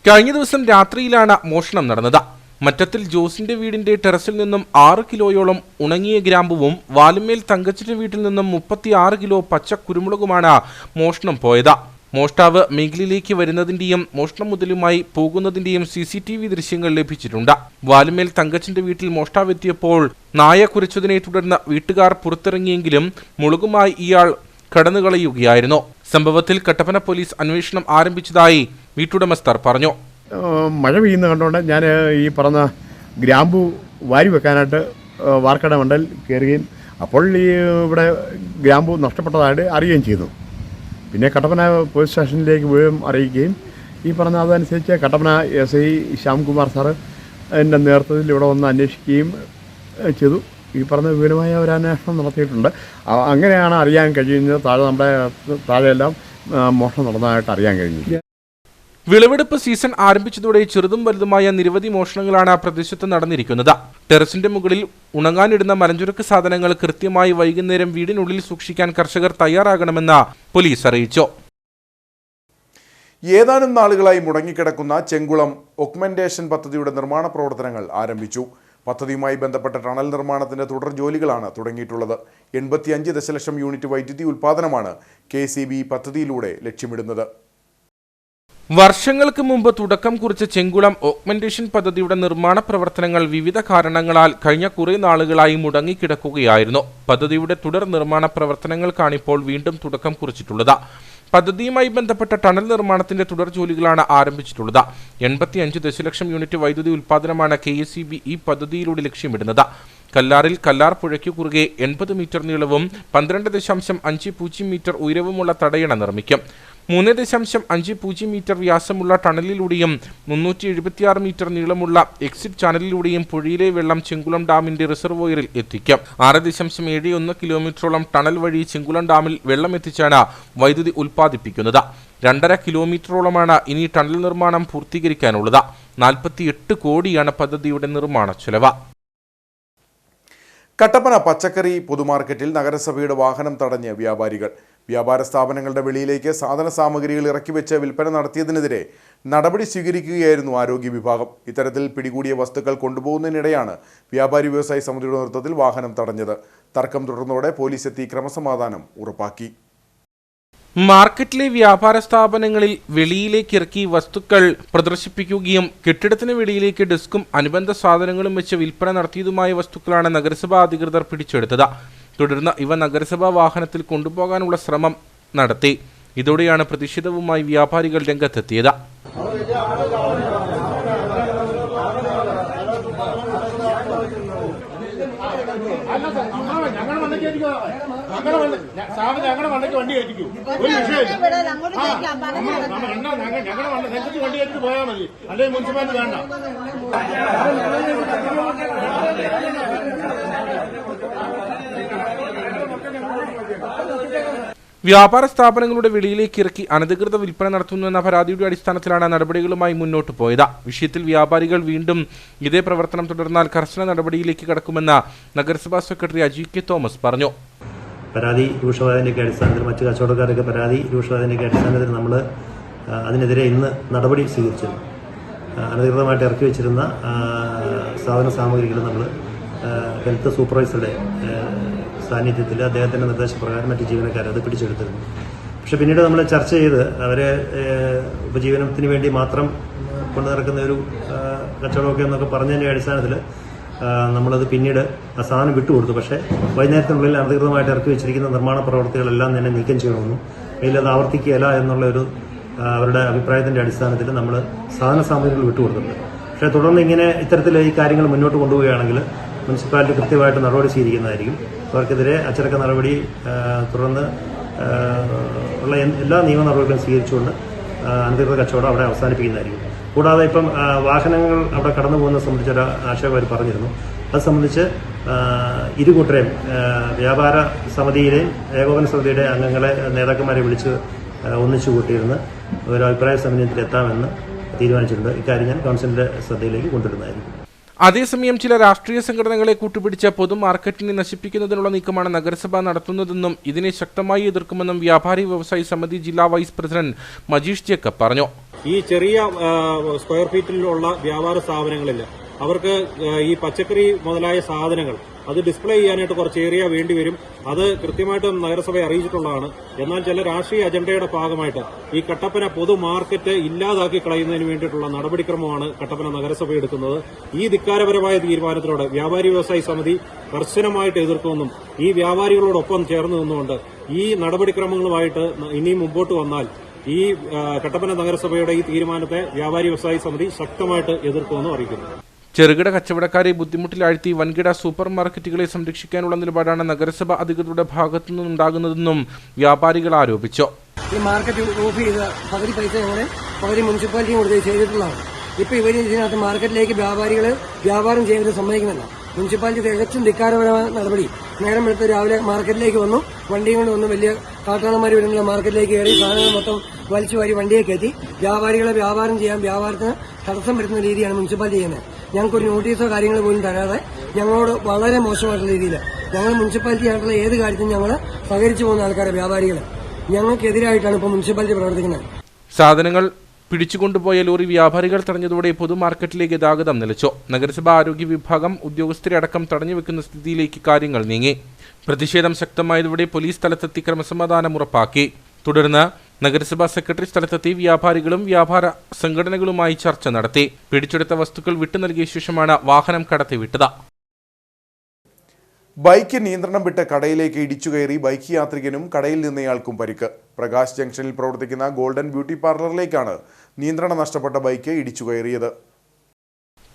കഴിഞ്ഞ ദിവസം രാത്രിയിലാണ് മോഷണം നടന്നത്. മറ്റത്തിൽ ജോസിന്റെ വീടിന്റെ ടെറസിൽ നിന്നും 6 കിലോയോളം ഉണങ്ങിയ ഗ്രാമ്പുവും വാലുമേൽ തങ്കച്ചിന്റെ വീട്ടിൽ നിന്നും 36 കിലോ പച്ച കുരുമുളകുമാണ് മോഷണം പോയത്. മോഷ്ടാവ് മേഖലയിലേക്ക് വരുന്നതിന്റെയും മോഷണം മുതലുമായി പോകുന്നതിന്റെയും CCTV ദൃശ്യങ്ങൾ ലഭിച്ചിട്ടുണ്ട്. വാലുമേൽ തങ്കച്ചിന്റെ വീട്ടിൽ മോഷ്ടാവെത്തിയപ്പോൾ നായ കുരച്ചതിനെ തുടർന്ന് വീട്ടുകാർ പുറത്തിറങ്ങിയെങ്കിലും മുളകുമായി ഇയാൾ കടന്നുകളയുകയായിരുന്നു. സംഭവത്തിൽ കട്ടപ്പന പോലീസ് അന്വേഷണം ആരംഭിച്ചതായി വീട്ടുടമസ്ഥർ പറഞ്ഞു. മഴ പെയ്യുന്ന കണ്ടുകൊണ്ട് ഞാൻ ഈ പറഞ്ഞ ഗ്രാമ്പു വാരി വെക്കാനായിട്ട് വാർക്കട മണ്ടൽ കയറുകയും അപ്പോൾ ഈ ഇവിടെ ഗ്രാമ്പു നഷ്ടപ്പെട്ടതായിട്ട് അറിയുകയും ചെയ്തു. പിന്നെ കട്ടപ്പന പോലീസ് സ്റ്റേഷനിലേക്ക് വിവരം അറിയിക്കുകയും ഈ പറഞ്ഞ അതനുസരിച്ച് കട്ടപ്പന SI ശ്യാംകുമാർ സാറ് എൻ്റെ നേതൃത്വത്തിൽ ഇവിടെ വന്ന് അന്വേഷിക്കുകയും ചെയ്തു. ഈ പറഞ്ഞ വിവരമായ ഒരു അന്വേഷണം നടത്തിയിട്ടുണ്ട്. അങ്ങനെയാണ് അറിയാൻ കഴിയുന്നത്. നമ്മുടെ താഴെയെല്ലാം മോഷണം നടന്നതായിട്ട് അറിയാൻ കഴിഞ്ഞു. വിളവെടുപ്പ് സീസൺ ആരംഭിച്ചതോടെ ചെറുതും വലുതുമായ നിരവധി മോഷണങ്ങളാണ് പ്രദേശത്ത് നടന്നിരിക്കുന്നത്. ടെറസിന്റെ മുകളിൽ ഉണങ്ങാനിടുന്ന മലഞ്ചുരുക്ക് സാധനങ്ങൾ കൃത്യമായി വൈകുന്നേരം വീടിനുള്ളിൽ സൂക്ഷിക്കാൻ കർഷകർ തയ്യാറാകണമെന്ന് പോലീസ് അറിയിച്ചു. ഏതാനും നാളുകളായി മുടങ്ങിക്കിടക്കുന്ന ചെങ്കുളം ഒഗ്മെന്റേഷൻ പദ്ധതിയുടെ നിർമ്മാണ പ്രവർത്തനങ്ങൾ ആരംഭിച്ചു. പദ്ധതിയുമായി ബന്ധപ്പെട്ട ടണൽ നിർമ്മാണത്തിന്റെ തുടർ ജോലികളാണ് തുടങ്ങിയിട്ടുള്ളത്. 85 ദശലക്ഷം യൂണിറ്റ് വൈദ്യുതി ഉൽപ്പാദനമാണ് KCB പദ്ധതിയിലൂടെ ലക്ഷ്യമിടുന്നത്. വർഷങ്ങൾക്ക് മുമ്പ് തുടക്കം കുറിച്ച ചെങ്കുളം ഓഗ്മെന്റേഷൻ പദ്ധതിയുടെ നിർമ്മാണ പ്രവർത്തനങ്ങൾ വിവിധ കാരണങ്ങളാൽ കഴിഞ്ഞ കുറേ നാളുകളായി മുടങ്ങിക്കിടക്കുകയായിരുന്നു. പദ്ധതിയുടെ തുടർ നിർമ്മാണ പ്രവർത്തനങ്ങൾക്കാണിപ്പോൾ വീണ്ടും തുടക്കം കുറിച്ചിട്ടുള്ളത്. പദ്ധതിയുമായി ബന്ധപ്പെട്ട ടണൽ നിർമ്മാണത്തിന്റെ തുടർ ജോലികളാണ് ആരംഭിച്ചിട്ടുള്ളത്. 85 ദശലക്ഷം യൂണിറ്റ് വൈദ്യുതി ഉൽപ്പാദനമാണ് KCB ഈ പദ്ധതിയിലൂടെ ലക്ഷ്യമിടുന്നത്. കല്ലാറിൽ കല്ലാർ പുഴയ്ക്കു കുറുകെ 80 മീറ്റർ നീളവും 12.50 മീറ്റർ ഉയരവുമുള്ള തടയണ നിർമ്മിക്കും. 3.50 മീറ്റർ വ്യാസമുള്ള ടണലിലൂടെയും 376 മീറ്റർ നീളമുള്ള എക്സിറ്റ് ചാനലിലൂടെയും പുഴയിലെ വെള്ളം ചെങ്കുളം ഡാമിന്റെ റിസർവോയറിൽ എത്തിക്കും. 6.71 കിലോമീറ്ററോളം ടണൽ വഴി ചെങ്കുളം ഡാമിൽ വെള്ളം എത്തിച്ചാണ് വൈദ്യുതി ഉൽപ്പാദിപ്പിക്കുന്നത്. 2.5 കിലോമീറ്ററോളമാണ് ഇനി ടണൽ നിർമ്മാണം പൂർത്തീകരിക്കാനുള്ളത്. 48 കോടിയാണ് പദ്ധതിയുടെ നിർമ്മാണ ചെലവ്. കട്ടപ്പന പച്ചക്കറി പൊതുമാർക്കറ്റിൽ നഗരസഭയുടെ വാഹനം തടഞ്ഞ് വ്യാപാരികൾ. വ്യാപാര സ്ഥാപനങ്ങളുടെ വെളിയിലേക്ക് സാധന സാമഗ്രികൾ ഇറക്കിവെച്ച് വിൽപ്പന നടത്തിയതിനെതിരെ നടപടി സ്വീകരിക്കുകയായിരുന്നു ആരോഗ്യ വിഭാഗം. ഇത്തരത്തിൽ പിടികൂടിയ വസ്തുക്കൾ കൊണ്ടുപോകുന്നതിനിടെയാണ് വ്യാപാരി വ്യവസായി സമിതിയുടെ നേതൃത്വത്തിൽ വാഹനം തടഞ്ഞത്. തർക്കം തുടർന്നതോടെ പോലീസ് എത്തി ക്രമസമാധാനം ഉറപ്പാക്കി. മാർക്കറ്റിലെ വ്യാപാര സ്ഥാപനങ്ങളിൽ വെളിയിലേക്ക് ഇറക്കി വസ്തുക്കൾ പ്രദർശിപ്പിക്കുകയും കെട്ടിടത്തിന് വെളിയിലേക്ക് ഡെസ്കും അനുബന്ധ സാധനങ്ങളും വെച്ച് വിൽപ്പന നടത്തിയതുമായ വസ്തുക്കളാണ് നഗരസഭാ അധികൃതർ പിടിച്ചെടുത്തത്. തുടർന്ന് ഇവ നഗരസഭാ വാഹനത്തിൽ കൊണ്ടുപോകാനുള്ള ശ്രമം നടത്തി. ഇതോടെയാണ് പ്രതിഷേധവുമായി വ്യാപാരികൾ രംഗത്തെത്തിയത്. വ്യാപാര സ്ഥാപനങ്ങളുടെ വെളിയിലേക്ക് ഇറക്കി അനധികൃത വിൽപ്പന നടത്തുന്നുവെന്ന പരാതിയുടെ അടിസ്ഥാനത്തിലാണ് നടപടികളുമായി മുന്നോട്ട് പോയത്. വിഷയത്തിൽ വ്യാപാരികൾ വീണ്ടും ഇതേ പ്രവർത്തനം തുടർന്നാൽ കർശന നടപടിയിലേക്ക് കടക്കുമെന്ന് നഗരസഭാ സെക്രട്ടറി അജി കെ തോമസ് പറഞ്ഞു. പരാതി രൂക്ഷമായതിൻ്റെയൊക്കെ അടിസ്ഥാനത്തിൽ മറ്റ് കച്ചവടക്കാരൊക്കെ പരാതി രൂക്ഷമായതിൻ്റെയൊക്കെ അടിസ്ഥാനത്തിൽ നമ്മൾ അതിനെതിരെ ഇന്ന് നടപടി സ്വീകരിച്ചിരുന്നു. അനധികൃതമായിട്ട് ഇറക്കി വെച്ചിരുന്ന സാധന സാമഗ്രികൾ നമ്മൾ ഹെൽത്ത് സൂപ്പർവൈസറുടെ സാന്നിധ്യത്തിൽ അദ്ദേഹത്തിൻ്റെ നിർദ്ദേശപ്രകാരം മറ്റ് ജീവനക്കാർ അത് പിടിച്ചെടുത്തിരുന്നു. പക്ഷെ പിന്നീട് നമ്മൾ ചർച്ച ചെയ്ത് അവരെ ഉപജീവനത്തിന് വേണ്ടി മാത്രം കൊണ്ടു നടക്കുന്ന ഒരു കച്ചവടമൊക്കെ എന്നൊക്കെ പറഞ്ഞതിൻ്റെ അടിസ്ഥാനത്തിൽ നമ്മളത് പിന്നീട് ആ സാധനം വിട്ടുകൊടുത്തു. പക്ഷേ വൈകുന്നേരത്തിനുള്ളിൽ അനധികൃതമായിട്ട് ഇറക്കി വെച്ചിരിക്കുന്ന നിർമ്മാണ പ്രവർത്തികളെല്ലാം തന്നെ നീക്കം ചെയ്യണമെന്നും അതിലത് ആവർത്തിക്കുകയില്ല എന്നുള്ളൊരു അവരുടെ അഭിപ്രായത്തിൻ്റെ അടിസ്ഥാനത്തിൽ നമ്മൾ സാധന സാമഗ്രികൾ വിട്ടുകൊടുത്തിട്ടുണ്ട്. പക്ഷേ തുടർന്ന് ഇങ്ങനെ ഇത്തരത്തിൽ ഈ കാര്യങ്ങൾ മുന്നോട്ട് കൊണ്ടുപോവുകയാണെങ്കിൽ മുനിസിപ്പാലിറ്റി കൃത്യമായിട്ട് നടപടി സ്വീകരിക്കുന്നതായിരിക്കും. അവർക്കെതിരെ അച്ചടക്ക നടപടി തുടർന്ന് ഉള്ള എല്ലാ നിയമ നടപടികളും സ്വീകരിച്ചുകൊണ്ട് അനധികൃത കച്ചവടം അവിടെ അവസാനിപ്പിക്കുന്നതായിരിക്കും. കൂടാതെ ഇപ്പം വാഹനങ്ങൾ അവിടെ കടന്നു പോകുന്നത് സംബന്ധിച്ചൊരു ആക്ഷേപം അവർ പറഞ്ഞിരുന്നു. അത് സംബന്ധിച്ച് ഇരുകൂട്ടരെയും വ്യാപാര സമിതിയിലെയും ഏകോപന സമിതിയുടെ അംഗങ്ങളെ നേതാക്കന്മാരെ വിളിച്ച് ഒന്നിച്ചു കൂട്ടിയിരുന്ന് ഒരു അഭിപ്രായ സമന്വയത്തിൽ എത്താമെന്ന് തീരുമാനിച്ചിട്ടുണ്ട്. ഇക്കാര്യം ഞാൻ കൗൺസിലിന്റെ ശ്രദ്ധയിലേക്ക് കൊണ്ടുവരുന്നതായിരിക്കും. അതേസമയം ചില രാഷ്ട്രീയ സംഘടനകളെ കൂട്ടുപിടിച്ച് പൊതുമാർക്കറ്റിനെ നശിപ്പിക്കുന്നതിനുള്ള നീക്കമാണ് നഗരസഭ നടത്തുന്നതെന്നും ഇതിനെ ശക്തമായി എതിർക്കുമെന്നും വ്യാപാരി വ്യവസായി സമിതി ജില്ലാ വൈസ് പ്രസിഡന്റ് മജീഷ് ജേക്കബ് പറഞ്ഞു. ഈ ചെറിയ സ്ക്വയർ ഫീറ്റിലുള്ള വ്യാപാര സ്ഥാപനങ്ങളിൽ അവർക്ക് ഈ പച്ചക്കറി മുതലായ സാധനങ്ങൾ അത് ഡിസ്പ്ലേ ചെയ്യാനായിട്ട് കുറച്ച് ഏരിയ വേണ്ടിവരും. അത് കൃത്യമായിട്ടും നഗരസഭയെ അറിയിച്ചിട്ടുള്ളതാണ്. എന്നാൽ ചില രാഷ്ട്രീയ അജണ്ടയുടെ ഭാഗമായിട്ട് ഈ കട്ടപ്പന പൊതു മാർക്കറ്റ് ഇല്ലാതാക്കി കളയുന്നതിന് വേണ്ടിയിട്ടുള്ള നടപടിക്രമമാണ് കട്ടപ്പന നഗരസഭ എടുക്കുന്നത്. ഈ ധിക്കാരപരമായ തീരുമാനത്തിലൂടെ വ്യാപാരി വ്യവസായി സമിതി കർശനമായിട്ട് എതിർക്കുമെന്നും ഈ വ്യാപാരികളോടൊപ്പം ചേർന്ന് നിന്നുകൊണ്ട് ഈ നടപടിക്രമങ്ങളുമായിട്ട് ഇനിയും മുമ്പോട്ട് വന്നാൽ ഈ കട്ടപ്പന നഗരസഭയുടെ ഈ തീരുമാനത്തെ വ്യാപാരി വ്യവസായി സമിതി ശക്തമായിട്ട് എതിർക്കുമെന്നും അറിയിക്കുന്നു. ചെറുകിട കച്ചവടക്കാരെ ബുദ്ധിമുട്ടിലാഴ്ത്തി വൻകിട സൂപ്പർ മാർക്കറ്റുകളെ സംരക്ഷിക്കാനുള്ള നിലപാടാണ് നഗരസഭ അധികൃതരുടെ ഭാഗത്തു നിന്നുണ്ടാകുന്നതെന്നും വ്യാപാരികൾ ആരോപിച്ചു. ഈ മാർക്കറ്റ് ഓഫ് ചെയ്ത് പകുതി പൈസ ഞങ്ങൾ പകുതി മുനിസിപ്പാലിറ്റി കൊടുത്ത് ചെയ്തിട്ടുള്ളതാണ്. ഇപ്പൊ ഇവർ ഇതിനകത്ത് മാർക്കറ്റിലേക്ക് വ്യാപാരികൾ വ്യാപാരം ചെയ്യാൻ സമ്മതിക്കുന്നില്ല. മുനിസിപ്പാലിറ്റി തികച്ചും ധിക്കാരപരമായ നടപടി. നേരം വെളുത്ത് രാവിലെ മാർക്കറ്റിലേക്ക് വന്നു, വണ്ടിയും കൊണ്ട് വന്ന് വലിയ കാട്ടാളന്മാർ വരുന്ന മാർക്കറ്റിലേക്ക് കയറി സാധനങ്ങൾ മൊത്തം വലിച്ചു വാരി വണ്ടിയെ കയറ്റി വ്യാപാരികളെ വ്യാപാരം ചെയ്യാൻ വ്യാപാരത്തിന് തടസ്സം വരുത്തുന്ന രീതിയാണ് മുനിസിപ്പാലിറ്റി ചെയ്യുന്നത്. ഞങ്ങൾക്കൊരു നോട്ടീസോ കാര്യങ്ങൾ പോലും തരാതെ ഞങ്ങളോട് വളരെ മോശമായിട്ടുള്ള രീതിയിൽ ഞങ്ങൾ മുനിസിപ്പാലിറ്റി ആയിട്ടുള്ള ഏത് കാര്യത്തിനും ഞങ്ങൾ സഹകരിച്ചു പോകുന്ന ആൾക്കാരെ വ്യാപാരികൾ ഞങ്ങൾക്കെതിരായിട്ടാണ് ഇപ്പോൾ മുനിസിപ്പാലിറ്റി പ്രവർത്തിക്കുന്നത്. സാധനങ്ങൾ പിടിച്ചുകൊണ്ടുപോയ ലോറി വ്യാപാരികൾ തടഞ്ഞതോടെ പൊതുമാർക്കറ്റിലേക്ക് ഗതാഗതം നിലച്ചു. നഗരസഭാ ആരോഗ്യ വിഭാഗം ഉദ്യോഗസ്ഥരെ അടക്കം തടഞ്ഞുവെക്കുന്ന സ്ഥിതിയിലേക്ക് കാര്യങ്ങൾ നീങ്ങി. പ്രതിഷേധം ശക്തമായതോടെ പോലീസ് സ്ഥലത്തെത്തി ക്രമസമാധാനം ഉറപ്പാക്കി. തുടർന്ന് നഗരസഭാ സെക്രട്ടറി സ്ഥലത്തെത്തി വ്യാപാരികളും വ്യാപാര സംഘടനകളുമായി ചർച്ച നടത്തി. പിടിച്ചെടുത്ത വസ്തുക്കൾ വിട്ടു നൽകിയ ശേഷമാണ് വാഹനം കടത്തിവിട്ടത്. ബൈക്ക് നിയന്ത്രണം വിട്ട് കടയിലേക്ക് ഇടിച്ചുകയറി ബൈക്ക് യാത്രികനും കടയിൽ നിന്നയാൾക്കും പരിക്ക്. പ്രകാശ് ജംഗ്ഷനിൽ പ്രവർത്തിക്കുന്ന ഗോൾഡൻ ബ്യൂട്ടി പാർലറിലേക്കാണ് നിയന്ത്രണം നഷ്ടപ്പെട്ട ബൈക്ക് ഇടിച്ചുകയറിയത്.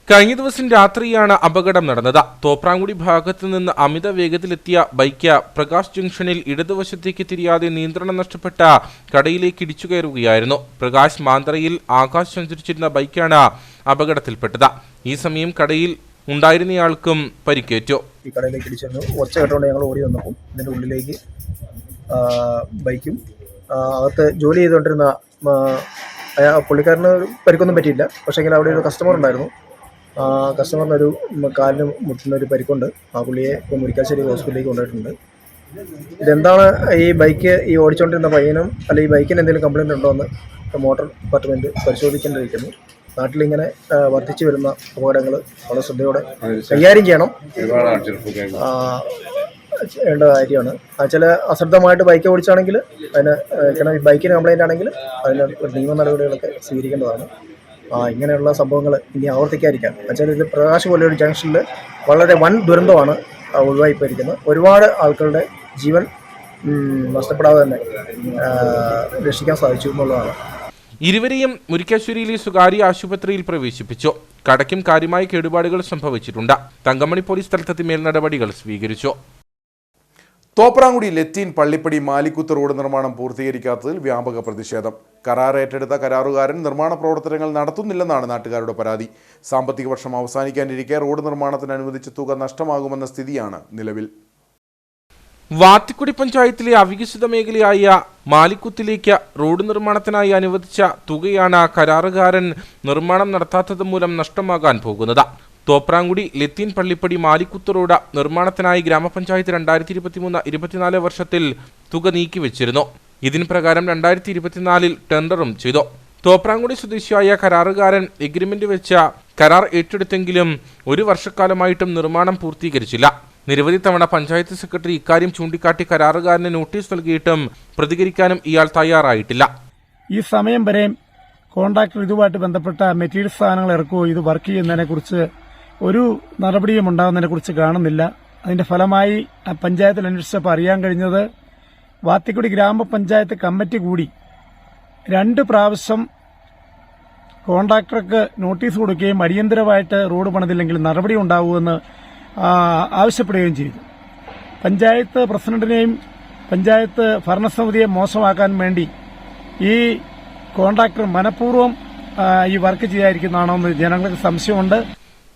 കഴിഞ്ഞ ദിവസം രാത്രിയാണ് അപകടം നടന്നത്. തോപ്രാങ്കുടി ഭാഗത്തു നിന്ന് അമിത വേഗത്തിലെത്തിയ ബൈക്ക് പ്രകാശ് ജംഗ്ഷനിൽ ഇടതുവശത്തേക്ക് തിരിയാതെ നിയന്ത്രണം നഷ്ടപ്പെട്ട കടയിലേക്ക് ഇടിച്ചു കയറുകയായിരുന്നു. പ്രകാശ് മാന്തറയിൽ ആകാശ് സഞ്ചരിച്ചിരുന്ന ബൈക്കാണ് അപകടത്തിൽപ്പെട്ടത്. ഈ സമയം കടയിൽ ഉണ്ടായിരുന്നയാൾക്കും പരിക്കേറ്റു. ഈ കടയിലേക്ക് ഇടിച്ചിരുന്നു. ഒച്ച കേട്ടുകൊണ്ട് ഞങ്ങൾ ഓടി വന്നപ്പോൾ ഇതിൻ്റെ ഉള്ളിലേക്ക് ബൈക്കും അകത്ത് ജോലി ചെയ്തുകൊണ്ടിരുന്ന പുള്ളിക്കാരന് പരിക്കൊന്നും പറ്റിയില്ല. പക്ഷേങ്കിൽ അവിടെ ഒരു കസ്റ്റമർ ഉണ്ടായിരുന്നു. കസ്റ്റമറിനൊരു കാലിന് മുട്ടുന്നൊരു പരിക്കുണ്ട്. ആ പുള്ളിയെ ഇപ്പോൾ മുരിക്കാശ്ശേരി ഹോസ്പിറ്റലിലേക്ക് കൊണ്ടുപോയിട്ടുണ്ട്. ഇതെന്താണ് ഈ ബൈക്ക് ഈ ഓടിച്ചുകൊണ്ടിരുന്ന പയ്യനും അല്ല ഈ ബൈക്കിന് എന്തെങ്കിലും കംപ്ലയിൻ്റ് ഉണ്ടോ എന്ന് മോട്ടോർ ഡിപ്പാർട്ട്മെൻറ്റ് പരിശോധിക്കേണ്ടിയിരിക്കുന്നു. നാട്ടിലിങ്ങനെ വർദ്ധിച്ചു വരുന്ന അപകടങ്ങൾ വളരെ ശ്രദ്ധയോടെ കൈകാര്യം ചെയ്യണം വേണ്ട കാര്യമാണ്. ചില അശ്രദ്ധമായിട്ട് ബൈക്ക് ഓടിച്ചാണെങ്കിൽ അതിന് ബൈക്കിന് കംപ്ലയിൻ്റ് ആണെങ്കിൽ അതിന് നിയമ നടപടികളൊക്കെ സ്വീകരിക്കേണ്ടതാണ്. ഇങ്ങനെയുള്ള സംഭവങ്ങൾ ഇനി ആവർത്തിക്കാതിരിക്കാം. എന്നുവെച്ചാൽ ഇത് പ്രകാശ് പോലെയൊരു ജംഗ്ഷനിൽ വളരെ വൻ ദുരന്തമാണ് ഒഴിവായിപ്പോയിരിക്കുന്നത്. ഒരുപാട് ആൾക്കാരുടെ ജീവൻ നഷ്ടപ്പെടാതെ തന്നെ രക്ഷിക്കാൻ സാധിച്ചു എന്നുള്ളതാണ്. ഇരുവരെയും മുരിക്കാശ്ശേരിയിലെ സ്വകാര്യ ആശുപത്രിയിൽ പ്രവേശിപ്പിച്ചു. കടയ്ക്കും കാര്യമായ കേടുപാടുകൾ സംഭവിച്ചിട്ടുണ്ട്. തങ്കമണി പോലീസ് സ്ഥലത്തെത്തി മേൽ നടപടികൾ സ്വീകരിച്ചു. തോപ്രാങ്കുടി ലത്തീൻ പള്ളിപ്പടി മാലിക്കുത്ത് റോഡ് നിർമ്മാണം പൂർത്തീകരിക്കാത്തതിൽ വ്യാപക പ്രതിഷേധം. കരാർ ഏറ്റെടുത്ത കരാറുകാരൻ നിർമ്മാണ പ്രവർത്തനങ്ങൾ നടത്തുന്നില്ലെന്നാണ് നാട്ടുകാരുടെ പരാതി. സാമ്പത്തിക വർഷം അവസാനിക്കാനിരിക്കെ റോഡ് നിർമ്മാണത്തിന് അനുവദിച്ച തുക നഷ്ടമാകുമെന്ന സ്ഥിതിയാണ് നിലവിൽ. വാത്തിക്കുടി പഞ്ചായത്തിലെ അവികസിത മേഖലയായ മാലിക്കുത്തിലേക്ക് റോഡ് നിർമ്മാണത്തിനായി അനുവദിച്ച തുകയാണ് കരാറുകാരൻ നിർമ്മാണം നടത്താത്തത് മൂലം നഷ്ടമാകാൻ പോകുന്നത്. തോപ്രാങ്കുടി ലത്തീൻ പള്ളിപ്പടി മാലിക്കുത്ത് റോഡ് നിർമ്മാണത്തിനായി ഗ്രാമപഞ്ചായത്ത് 2023-24 വർഷത്തിൽ തുക നീക്കിവെച്ചിരുന്നു. ഇതിന് പ്രകാരം 2024 ടെൻഡറും ചെയ്തു. തോപ്രാങ്കുടി സ്വദേശിയായ കരാറുകാരൻ എഗ്രിമെന്റ് വെച്ച കരാർ ഏറ്റെടുത്തെങ്കിലും ഒരു വർഷക്കാലമായിട്ടും നിർമ്മാണം പൂർത്തീകരിച്ചില്ല. നിരവധി തവണ പഞ്ചായത്ത് സെക്രട്ടറി ഇക്കാര്യം ചൂണ്ടിക്കാട്ടി കരാറുകാരന് നോട്ടീസ് നൽകിയിട്ടും പ്രതികരിക്കാനും ഇയാൾ തയ്യാറായിട്ടില്ല. ഈ സമയം വരെ കോൺട്രാക്ടർ ഇതുമായിട്ട് ബന്ധപ്പെട്ട മെറ്റീരിയൽ സാധനങ്ങൾ ഇറക്കുകയോ ഇത് വർക്ക് ചെയ്യുന്നതിനെക്കുറിച്ച് ഒരു നടപടിയും ഉണ്ടാകുന്നതിനെക്കുറിച്ച് കാണുന്നില്ല. അതിന്റെ ഫലമായി പഞ്ചായത്തിൽ അന്വേഷിച്ചപ്പോൾ അറിയാൻ കഴിഞ്ഞത് വാത്തിക്കുടി ഗ്രാമപഞ്ചായത്ത് കമ്മിറ്റി കൂടി 2 പ്രാവശ്യം കോൺട്രാക്ടർക്ക് നോട്ടീസ് കൊടുക്കുകയും അടിയന്തരമായിട്ട് റോഡ് പണിതില്ലെങ്കിൽ നടപടി ഉണ്ടാകുമെന്ന് ആവശ്യപ്പെടുകയും ചെയ്തു. പഞ്ചായത്ത് പ്രസിഡന്റിനെയും പഞ്ചായത്ത് ഭരണസമിതിയെ മോശമാക്കാൻ വേണ്ടി ഈ കോൺട്രാക്ടർ മനഃപൂർവ്വം ഈ വർക്ക് ചെയ്യാതിരിക്കുന്നതാണോ എന്ന് ജനങ്ങൾക്ക് സംശയമുണ്ട്.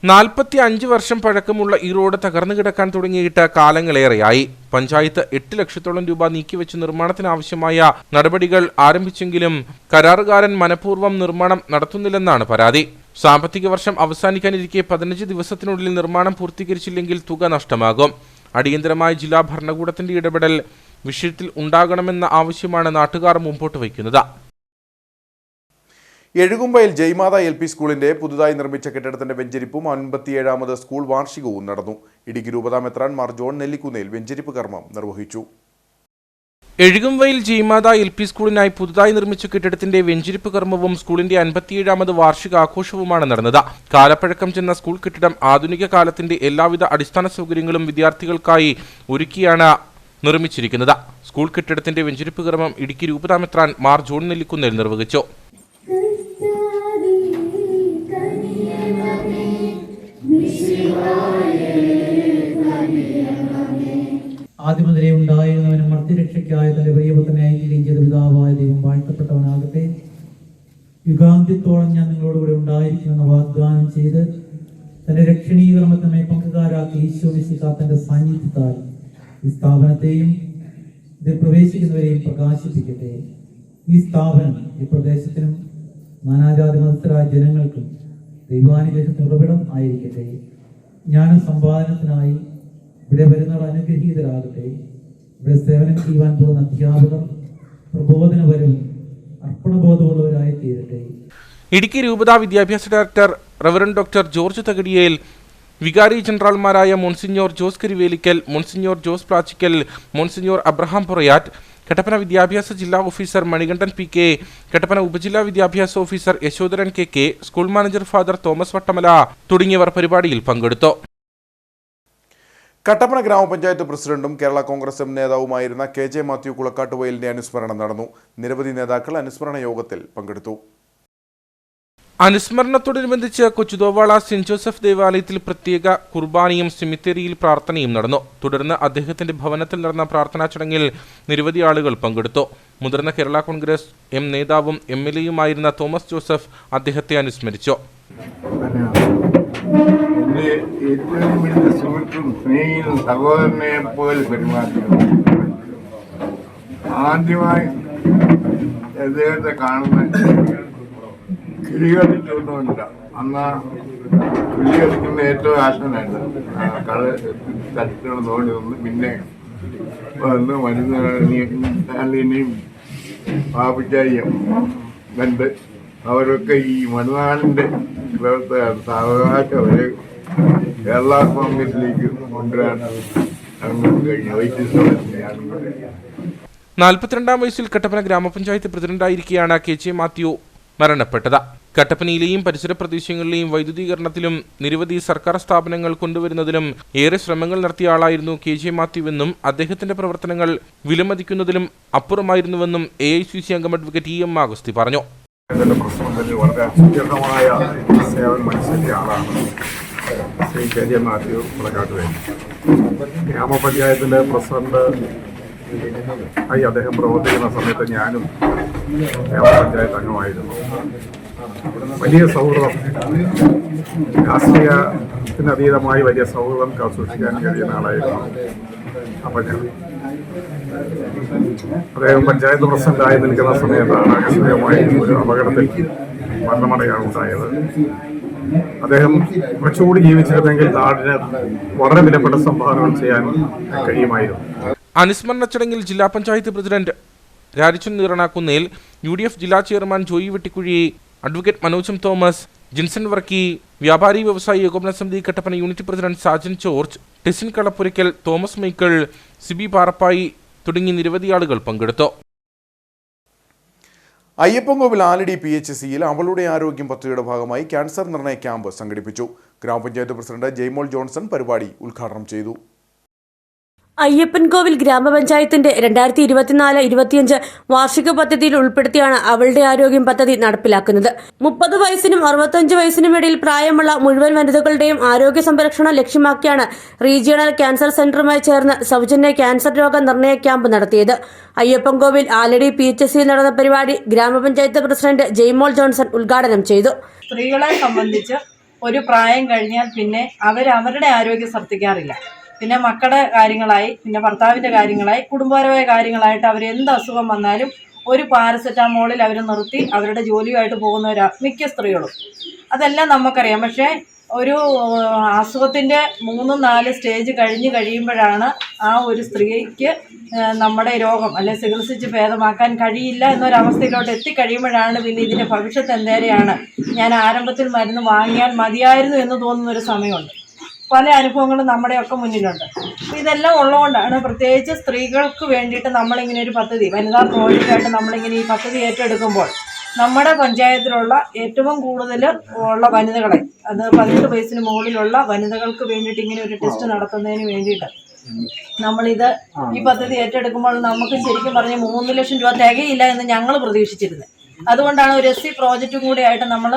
45 വർഷം പഴക്കമുള്ള ഈ റോഡ് തകർന്നു കിടക്കാൻ തുടങ്ങിയിട്ട് കാലങ്ങളേറെയായി. പഞ്ചായത്ത് 8 ലക്ഷത്തോളം രൂപ നീക്കിവെച്ച് നിർമ്മാണത്തിനാവശ്യമായ നടപടികൾ ആരംഭിച്ചെങ്കിലും കരാറുകാരൻ മനഃപൂർവ്വം നിർമ്മാണം നടത്തുന്നില്ലെന്നാണ് പരാതി. സാമ്പത്തിക വർഷം അവസാനിക്കാനിരിക്കെ 15 ദിവസത്തിനുള്ളിൽ നിർമ്മാണം പൂർത്തീകരിച്ചില്ലെങ്കിൽ തുക നഷ്ടമാകും. അടിയന്തരമായ ജില്ലാ ഭരണകൂടത്തിന്റെ ഇടപെടൽ വിഷയത്തിൽ ഉണ്ടാകണമെന്ന ആവശ്യമാണ് നാട്ടുകാർ മുമ്പോട്ട് വയ്ക്കുന്നത്. എഴുകുമ്പയിൽ ജയ്മാത LP സ്കൂളിന്റെ പുതുതായി നിർമ്മിച്ച കെട്ടിടത്തിന്റെ വെഞ്ചരിപ്പും 57ാമത് സ്കൂൾ വാർഷികവും നടന്നു. ഇടുക്കി രൂപതാ മെത്രാൻ മാർ ജോൺ നെല്ലിക്കുന്നേൽ വെഞ്ചരിപ്പ് കർമ്മം നിർവഹിച്ചു. എഴുകുംവയൽ ജയ്മാത LP സ്കൂളിനായി പുതുതായി നിർമ്മിച്ച കെട്ടിടത്തിന്റെ വെഞ്ചരിപ്പ് കർമ്മവും സ്കൂളിന്റെ 57ാമത് വാർഷികാഘോഷവുമാണ് നടന്നത്. കാലപ്പഴക്കം ചെന്ന സ്കൂൾ കെട്ടിടം ആധുനിക കാലത്തിന്റെ എല്ലാവിധ അടിസ്ഥാന സൗകര്യങ്ങളും വിദ്യാർത്ഥികൾക്കായി ഒരുക്കിയാണ് നിർമ്മിച്ചിരിക്കുന്നത്. സ്കൂൾ കെട്ടിടത്തിന്റെ വെഞ്ചരിപ്പ് കർമ്മം ഇടുക്കി രൂപതാ മെത്രാൻ മാർ ജോൺ നെല്ലിക്കുന്നേൽ നിർവഹിച്ചു. ആദ്യം മുതലേ ഉണ്ടായിരുന്നവനും മർത്യരക്ഷയ്ക്കായ തന്റെ പ്രിയപുത്രനായി ചെയ്ത പിതാവായ ദൈവം വാഴ്ത്തപ്പെട്ടവനാകട്ടെ. യുഗാന്ത്യത്തോളം ഞാൻ നിങ്ങളോടുകൂടെ ഉണ്ടായിരിക്കുമെന്ന് വാഗ്ദാനം ചെയ്ത് തന്റെ രക്ഷണീകർമ്മത്തിനെ പങ്കുകാരാക്കി ഈശോ മിശിഹാ തന്റെ സാന്നിധ്യത്താൽ ഈ സ്ഥാപനത്തെയും ഇതിൽ പ്രവേശിക്കുന്നവരെയും പ്രകാശിപ്പിക്കട്ടെ. ഈ സ്ഥാപനം ഈ പ്രദേശത്തിനും നാനാജാതി മതസ്ഥരായ ജനങ്ങൾക്കും ദൈവാനുഗ്രഹത്തിന് ഉറവിടം ആയിരിക്കട്ടെ. ജ്ഞാന സമ്പാദനത്തിനായി ഇവിടെ വരുന്നവർ അനുഗ്രഹീതരാകട്ടെ. ഇവിടെ സേവനം ചെയ്യുവാൻ പോകുന്ന അധ്യാപകർ പ്രബോധനപരവും അർപ്പണബോധമുള്ളവരായി തീരട്ടെ. ഇടുക്കി രൂപതാ വിദ്യാഭ്യാസ director reverend doctor George Thakadiyel, വികാരി ജനറൽമാരായ monsignor Jose Karivelickal, monsignor Jose Plachickal, monsignor Abraham Porayattu, Kattappana വിദ്യാഭ്യാസ ജില്ലാ ഓഫീസർ മണികണ്ഠൻ പി.കെ, കട്ടപ്പന ഉപജില്ലാ വിദ്യാഭ്യാസ officer Yashodharan K, school manager father Thomas Vattamala തുടങ്ങിയവർ പരിപാടിയിൽ പങ്കെടുത്തു. കട്ടപ്പന ഗ്രാമപഞ്ചായത്ത് പ്രസിഡന്റും കേരള കോൺഗ്രസ് എം നേതാവുമായിരുന്ന KJ മാത്യു കുളക്കാട്ടുവയലിന്റെ അനുസ്മരണം നടന്നു. നിരവധി നേതാക്കൾ അനുസ്മരണ യോഗത്തിൽ പങ്കെടുത്തു. അനുസ്മരണത്തോടനുബന്ധിച്ച് കൊച്ചുതോവാള സെന്റ് ജോസഫ് ദേവാലയത്തിൽ പ്രത്യേക കുർബാനയും സെമിത്തേരിയിൽ പ്രാർത്ഥനയും നടന്നു. തുടർന്ന് അദ്ദേഹത്തിന്റെ ഭവനത്തിൽ നടന്ന പ്രാർത്ഥനാ ചടങ്ങിൽ നിരവധി ആളുകൾ പങ്കെടുത്തു. മുതിർന്ന കേരള കോൺഗ്രസ് എം നേതാവും MLAയുമായിരുന്ന തോമസ് ജോസഫ് അദ്ദേഹത്തെ അനുസ്മരിച്ചു. എൻ്റെ ഏറ്റവും വലിയ സുഹൃത്തും സ്നേഹിതനും സഹോദരനെ പോലെ പെരുമാറിയത്. ആദ്യമായി അദ്ദേഹത്തെ കാണുന്ന കിളികളിട്ടൊന്നുമില്ല. അന്ന് കിളികളിക്കുന്ന ഏറ്റവും ആശനായിട്ട് കള തട്ടിട്ട് നോടി നിന്ന് പിന്നെ വന്ന് മരുന്നിനെയും പാപ്പിച്ചായും കണ്ട് അവരൊക്കെ ഈ മണനാടിൻ്റെ പ്രവർത്തകരാണ്. സാവകാശം അവരെ കേരള കോൺഗ്രസിലേക്ക് കൊണ്ടുവരാൻ കഴിഞ്ഞു. 42-ാം വയസ്സിൽ കട്ടപ്പന ഗ്രാമപഞ്ചായത്ത് പ്രസിഡന്റായിരിക്കെയാണ് KJ മാത്യു മരണപ്പെട്ടത്. കട്ടപ്പനയിലെയും പരിസര പ്രദേശങ്ങളിലെയും വൈദ്യുതീകരണത്തിലും നിരവധി സർക്കാർ സ്ഥാപനങ്ങൾ കൊണ്ടുവരുന്നതിലും ഏറെ ശ്രമങ്ങൾ നടത്തിയ ആളായിരുന്നു KJ മാത്യുവെന്നും അദ്ദേഹത്തിന്റെ പ്രവർത്തനങ്ങൾ വിലമതിക്കുന്നതിലും അപ്പുറമായിരുന്നുവെന്നും AICC അംഗം അഡ്വക്കേറ്റ് EM അഗസ്തി പറഞ്ഞു. പ്രശ്നത്തിൽ വളരെ സുദീർഘമായ സേവനം മനസ്സിലാക്കിയ ആളാണ് ശ്രീ KJ മാത്യു കുളക്കാട്ടുവയൽ. ഗ്രാമപഞ്ചായത്തിൻ്റെ പ്രസിഡന്റ് ആയി അദ്ദേഹം പ്രവർത്തിക്കുന്ന സമയത്ത് ഞാനും ഗ്രാമപഞ്ചായത്ത് അംഗമായിരുന്നു. വലിയ സൗഹൃദം, രാഷ്ട്രീയത്തിനതീതമായി വലിയ സൗഹൃദം സൂക്ഷിക്കാൻ കഴിയുന്ന ആളായിരുന്നു. അപ്പം ഞാൻ അദ്ദേഹം പഞ്ചായത്ത് പ്രസിഡന്റായി നിൽക്കുന്ന സമയത്താണ് ആകസ്മികമായി ഒരു അപകടത്തിൽ മരണമടയാണ് ഉണ്ടായത്. അദ്ദേഹം കുറച്ചുകൂടി ജീവിച്ചിരുന്നെങ്കിൽ നാടിന് വളരെ വിലപ്പെട്ട സംഭാവനകൾ ചെയ്യാൻ കഴിയുമായിരുന്നു. അനുസ്മരണ ചടങ്ങിൽ ജില്ലാ പഞ്ചായത്ത് പ്രസിഡന്റ് രാരിച്ചൻ നീറണാക്കുന്നേൽ, UDF ജില്ലാ ചെയർമാൻ ജോയി വെട്ടിക്കുഴി, അഡ്വക്കേറ്റ് മനോജ് തോമസ്, ജിൻസൺ വർക്കി, വ്യാപാരി വ്യവസായി ഏകോപന സമിതി കട്ടപ്പന യൂണിറ്റ് പ്രസിഡന്റ് സാജൻ ജോർജ്, ടെസിൻ കളപ്പുരയ്ക്കൽ, തോമസ് മൈക്കിൾ, സിബി പാറപ്പായി തുടങ്ങി നിരവധി ആളുകൾ പങ്കെടുത്തു. അയ്യപ്പൻകോവിൽ ആലടി PHCയിൽ അവളുടെ ആരോഗ്യം പദ്ധതിയുടെ ഭാഗമായി ക്യാൻസർ നിർണയ ക്യാമ്പ് സംഘടിപ്പിച്ചു. ഗ്രാമപഞ്ചായത്ത് പ്രസിഡന്റ് ജയ്മോൾ ജോൺസൺ പരിപാടി ഉദ്ഘാടനം ചെയ്തു. അയ്യപ്പൻകോവിൽ ഗ്രാമപഞ്ചായത്തിന്റെ 2024-25 വാർഷിക പദ്ധതിയിൽ ഉൾപ്പെടുത്തിയാണ് അവളുടെ ആരോഗ്യം പദ്ധതി നടപ്പിലാക്കുന്നത്. 30 വയസ്സിനും 65 വയസ്സിനും ഇടയിൽ പ്രായമുള്ള മുഴുവൻ വനിതകളുടെയും ആരോഗ്യ സംരക്ഷണം ലക്ഷ്യമാക്കിയാണ് റീജിയണൽ ക്യാൻസർ സെന്ററുമായി ചേർന്ന് സൗജന്യ ക്യാൻസർ രോഗ നിർണയ ക്യാമ്പ് നടത്തിയത്. അയ്യപ്പൻകോവിൽ ആലടി PHCയിൽ നടന്ന പരിപാടി ഗ്രാമപഞ്ചായത്ത് പ്രസിഡന്റ് ജയ്മോൾ ജോൺസൺ ഉദ്ഘാടനം ചെയ്തു. സ്ത്രീകളെ സംബന്ധിച്ച് ഒരു പ്രായം കഴിഞ്ഞാൽ പിന്നെ അവരുടെ ആരോഗ്യം ശ്രദ്ധിക്കാറില്ല. പിന്നെ മക്കളുടെ കാര്യങ്ങളായി, പിന്നെ ഭർത്താവിൻ്റെ കാര്യങ്ങളായി, കുടുംബപരമായ കാര്യങ്ങളായിട്ട് അവർ എന്ത് അസുഖം വന്നാലും ഒരു പാരസെറ്റാമോളിൽ അവർ നിർത്തി അവരുടെ ജോലിയുമായിട്ട് പോകുന്നവരാണ് മിക്ക സ്ത്രീകളും. അതെല്ലാം നമുക്കറിയാം. പക്ഷേ ഒരു അസുഖത്തിൻ്റെ 3-4 സ്റ്റേജ് കഴിയുമ്പോഴാണ് ആ ഒരു സ്ത്രീക്ക് നമ്മുടെ രോഗം അല്ലെങ്കിൽ ചികിത്സിച്ച് ഭേദമാക്കാൻ കഴിയില്ല എന്നൊരവസ്ഥയിലോട്ട് എത്തിക്കഴിയുമ്പോഴാണ് പിന്നെ ഇതിൻ്റെ ഭവിഷ്യത്ത് എന്തേരെയാണ്, ഞാൻ ആരംഭത്തിൽ മരുന്ന് വാങ്ങിയാൽ മതിയായിരുന്നു എന്ന് തോന്നുന്നൊരു സമയമുണ്ട്. പല അനുഭവങ്ങളും നമ്മുടെയൊക്കെ മുന്നിലുണ്ട്. ഇതെല്ലാം ഉള്ളതുകൊണ്ടാണ് പ്രത്യേകിച്ച് സ്ത്രീകൾക്ക് വേണ്ടിയിട്ട് നമ്മളിങ്ങനെ ഒരു പദ്ധതി, വനിതാ പ്രോജക്റ്റായിട്ട് നമ്മളിങ്ങനെ ഈ പദ്ധതി ഏറ്റെടുക്കുമ്പോൾ നമ്മുടെ പഞ്ചായത്തിലുള്ള ഏറ്റവും കൂടുതൽ ഉള്ള വനിതകളെ, അത് 18 വയസ്സിന് മുകളിലുള്ള വനിതകൾക്ക് വേണ്ടിയിട്ട് ഇങ്ങനെ ഒരു ടെസ്റ്റ് നടത്തുന്നതിന് വേണ്ടിയിട്ട് ഈ പദ്ധതി ഏറ്റെടുക്കുമ്പോൾ നമുക്ക് ശരിക്കും പറഞ്ഞാൽ 3 ലക്ഷം രൂപ തികയില്ല എന്ന് ഞങ്ങൾ പ്രതീക്ഷിച്ചിരുന്നത്. അതുകൊണ്ടാണ് ഒരു SC പ്രോജക്റ്റും കൂടി ആയിട്ട് നമ്മൾ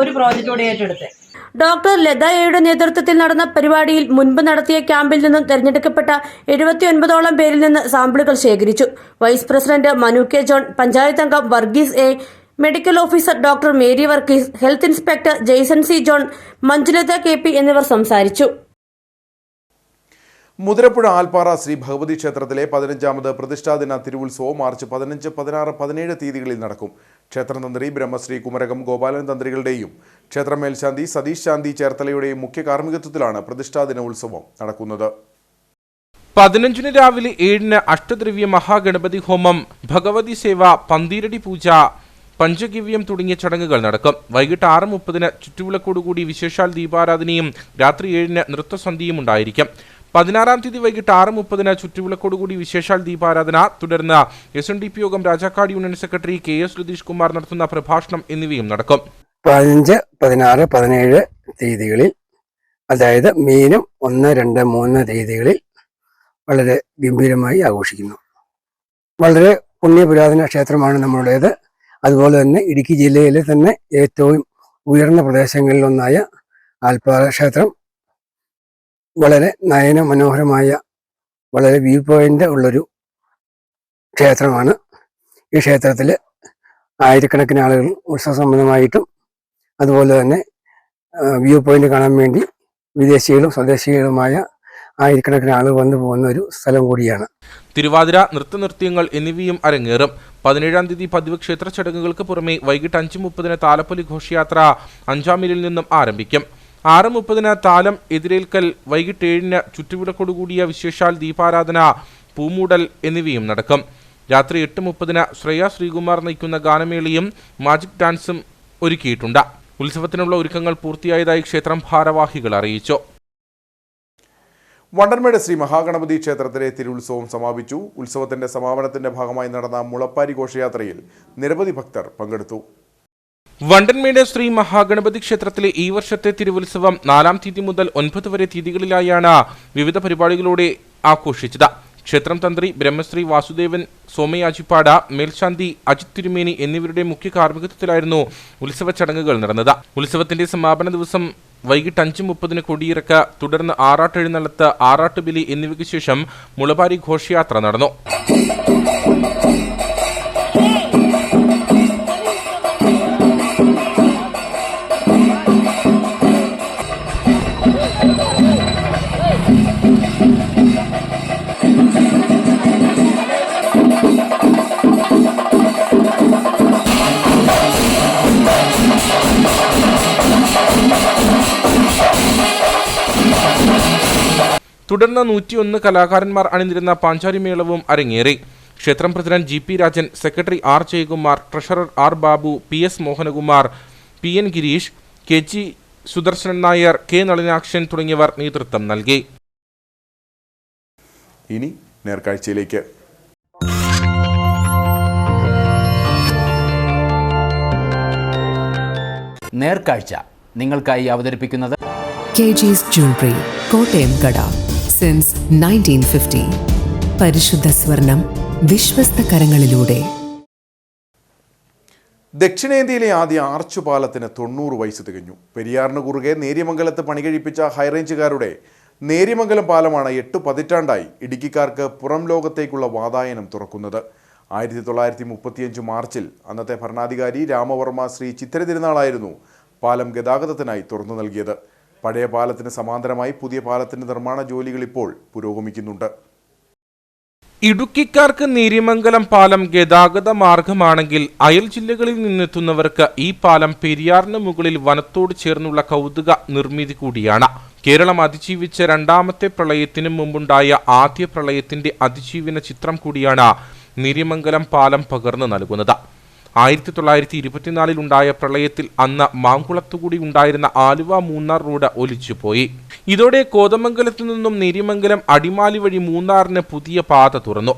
ഒരു പ്രോജക്റ്റ് കൂടി ഏറ്റെടുത്തത്. ഡോക്ടർ ലതയുടെ നേതൃത്വത്തിൽ നടന്ന പരിപാടിയിൽ മുൻപ് നടത്തിയ ക്യാമ്പിൽ നിന്നും തെരഞ്ഞെടുക്കപ്പെട്ട 79ഓളം പേരിൽ നിന്ന് സാമ്പിളുകൾ ശേഖരിച്ചു. Vice president Manu K John, panchayat അംഗം Varghese A, medical officer doctor Mary Varghese, health inspector Jaison C John, Manjulatha KP എന്നിവർ സംസാരിച്ചു. മുതിരപ്പുഴ ആൽപ്പാറ ശ്രീ ഭഗവതി ക്ഷേത്രത്തിലെ 15ാമത് പ്രതിഷ്ഠാദിന തിരുവുത്സവം മാർച്ച് 15, 16, 17 തീയതികളിൽ നടക്കും. ക്ഷേത്രം തന്ത്രി ബ്രഹ്മശ്രീ കുമരകം ഗോപാലൻ തന്ത്രികളുടെയും ക്ഷേത്ര മേൽശാന്തി സതീഷ് ശാന്തി ചേർത്തലയുടെയും മുഖ്യ കാർമ്മികത്വത്തിലാണ് പ്രതിഷ്ഠാദിന ഉത്സവം നടക്കുന്നത്. 15 രാവിലെ 7 അഷ്ടദ്രവ്യ മഹാഗണപതി ഹോമം, ഭഗവതി സേവ, പന്തീരടി പൂജ, പഞ്ചഗവ്യം തുടങ്ങിയ ചടങ്ങുകൾ നടക്കും. വൈകിട്ട് 6:30 ചുറ്റുവിളക്കോടുകൂടി വിശേഷാൽ ദീപാരാധനയും രാത്രി 7 നൃത്തസന്ധ്യയും ഉണ്ടായിരിക്കും. 16-ാം തീയതി വൈകിട്ട് 6:30 ചുറ്റുവിളക്കോടുകൂടി വിശേഷാൽ ദീപാരാധന, തുടർന്ന് SNDP യോഗം Rajakkad union secretary KS Latheesh Kumar നടത്തുന്ന പ്രഭാഷണം എന്നിവയും നടക്കും. 15, 16, 17 തീയതികളിൽ, അതായത് മീനം 1, 2, 3 തീയതികളിൽ വളരെ ഗംഭീരമായി ആഘോഷിക്കുന്നു. വളരെ പുണ്യപുരാതന ക്ഷേത്രമാണ് നമ്മളുടേത്. അതുപോലെ തന്നെ ഇടുക്കി ജില്ലയിലെ തന്നെ ഏറ്റവും ഉയർന്ന പ്രദേശങ്ങളിലൊന്നായ ആൽപ്പാറ ക്ഷേത്രം വളരെ നയന മനോഹരമായ, വളരെ വ്യൂ പോയിന്റ് ഉള്ളൊരു ക്ഷേത്രമാണ്. ഈ ക്ഷേത്രത്തിൽ ആയിരക്കണക്കിന് ആളുകൾ ഉത്സവ സംബന്ധമായിട്ടും അതുപോലെ തന്നെ വ്യൂ പോയിന്റ് കാണാൻ വേണ്ടി വിദേശികളും സ്വദേശികളുമായ ആയിരക്കണക്കിന് ആളുകൾ വന്നു പോകുന്ന ഒരു സ്ഥലം കൂടിയാണ്. തിരുവാതിര, നൃത്തനൃത്യങ്ങൾ എന്നിവയും അരങ്ങേറും. 17-ാം തീയതി പതിവ് ക്ഷേത്ര ചടങ്ങുകൾക്ക് പുറമെ വൈകിട്ട് 5:30 താലപ്പൊലി ഘോഷയാത്ര 5-ാം മൈലിൽ നിന്നും ആരംഭിക്കും. 6:30 താലം എതിരേൽക്കൽ, വൈകിട്ട് 7 ചുറ്റുവിളക്കോടുകൂടിയ വിശേഷാൽ ദീപാരാധന, പൂമൂടൽ എന്നിവയും നടക്കും. രാത്രി 8:30 ശ്രേയ ശ്രീകുമാർ നയിക്കുന്ന ഗാനമേളയും മാജിക് ഡാൻസും ഒരുക്കിയിട്ടുണ്ട്. ഉത്സവത്തിനുള്ള ഒരുക്കങ്ങൾ പൂർത്തിയായതായി ക്ഷേത്രം ഭാരവാഹികൾ അറിയിച്ചു. വണ്ടൻമേട് ശ്രീ മഹാഗണപതി ക്ഷേത്രത്തിലെ തിരുവുത്സവം സമാപിച്ചു. ഉത്സവത്തിന്റെ സമാപനത്തിന്റെ ഭാഗമായി നടന്ന മുളപ്പാരി ഘോഷയാത്രയിൽ നിരവധി ഭക്തർ പങ്കെടുത്തു. വണ്ടൻമേട് ശ്രീ മഹാഗണപതി ക്ഷേത്രത്തിലെ ഈ വർഷത്തെ തിരുവുത്സവം 4-ാം തീയതി മുതൽ 9 വരെ തീയതികളിലായാണ് വിവിധ പരിപാടികളോടെ ആഘോഷിച്ചത്. ക്ഷേത്രം തന്ത്രി ബ്രഹ്മശ്രീ വാസുദേവൻ സോമയാജിപ്പാട്, മേൽശാന്തി അജിത് തിരുമേനി എന്നിവരുടെ മുഖ്യ കാർമ്മികത്വത്തിലായിരുന്നു ഉത്സവ ചടങ്ങുകൾ നടന്നത്. ഉത്സവത്തിന്റെ സമാപന ദിവസം വൈകിട്ട് 5:30 കൊടിയിറക്ക്, തുടർന്ന് ആറാട്ടെഴുന്നള്ളത്ത്, ആറാട്ടുബലി എന്നിവയ്ക്ക് ശേഷം മുളപാരി ഘോഷയാത്ര നടന്നു. തുടർന്ന് 101 കലാകാരന്മാർ അണിനിരുന്ന പാഞ്ചാരി മേളവും അരങ്ങേറി. ക്ഷേത്രം president GP Rajan, secretary R Jayakumar, treasurer R Babu, PS Mohanakumar, PN Gireesh, KG Sudarshanan Nair, K Nalinakshan തുടങ്ങിയവർ നേതൃത്വം നൽകി. ഇനി നേർക്കാഴ്ചയിലേക്ക്. നേർക്കാഴ്ച നിങ്ങൾക്കായി അവതരിപ്പിക്കുന്നത് KG's Jewelry, കോട്ടയം കട. സിൻസ് 1950. പരിശുദ്ധ സ്വർണം വിശ്വസ്ത കരങ്ങളിലൂടെ. ദക്ഷിണേന്ത്യയിലെ ആദ്യ ആർച്ച് പാലത്തിന് 90 വയസ്സ് തികഞ്ഞു. പെരിയാറിന് കുറുകെ നേര്യമംഗലത്ത് പണികഴിപ്പിച്ച ഹൈറേഞ്ചുകാരുടെ നേര്യമംഗലം പാലമാണ് 8 പതിറ്റാണ്ടായി ഇടുക്കിക്കാർക്ക് പുറം ലോകത്തേക്കുള്ള വാതായനം തുറക്കുന്നത്. 1935 മാർച്ചിൽ അന്നത്തെ ഭരണാധികാരി രാമവർമ്മ ശ്രീ ചിത്തിര തിരുനാളായിരുന്നു പാലം ഗതാഗതത്തിനായി തുറന്നു നൽകിയത്. പഴയ പാലത്തിന് സമാന്തരമായി പുതിയ പാലത്തിന്റെ നിർമ്മാണ ജോലികൾ ഇപ്പോൾ പുരോഗമിക്കുന്നുണ്ട്. ഇടുക്കിക്കാർക്ക് നേര്യമംഗലം പാലം ഗതാഗത മാർഗമാണെങ്കിൽ അയൽ ജില്ലകളിൽ നിന്നെത്തുന്നവർക്ക് ഈ പാലം പെരിയാറിന് മുകളിൽ വനത്തോട് ചേർന്നുള്ള കൗതുക നിർമ്മിതി കൂടിയാണ്. കേരളം അതിജീവിച്ച 2ാമത്തെ പ്രളയത്തിനു മുമ്പുണ്ടായ ആദ്യ പ്രളയത്തിന്റെ അതിജീവന ചിത്രം കൂടിയാണ് നേര്യമംഗലം പാലം പകർന്നു നൽകുന്നത്. 1924 ഉണ്ടായ പ്രളയത്തിൽ അന്ന് മാങ്കുളത്തുകൂടി ഉണ്ടായിരുന്ന ആലുവ-മൂന്നാർ റോഡ് ഒലിച്ചുപോയി. ഇതോടെ കോതമംഗലത്തു നിന്നും നേര്യമംഗലം അടിമാലി വഴി മൂന്നാറിന് പുതിയ പാത തുറന്നു.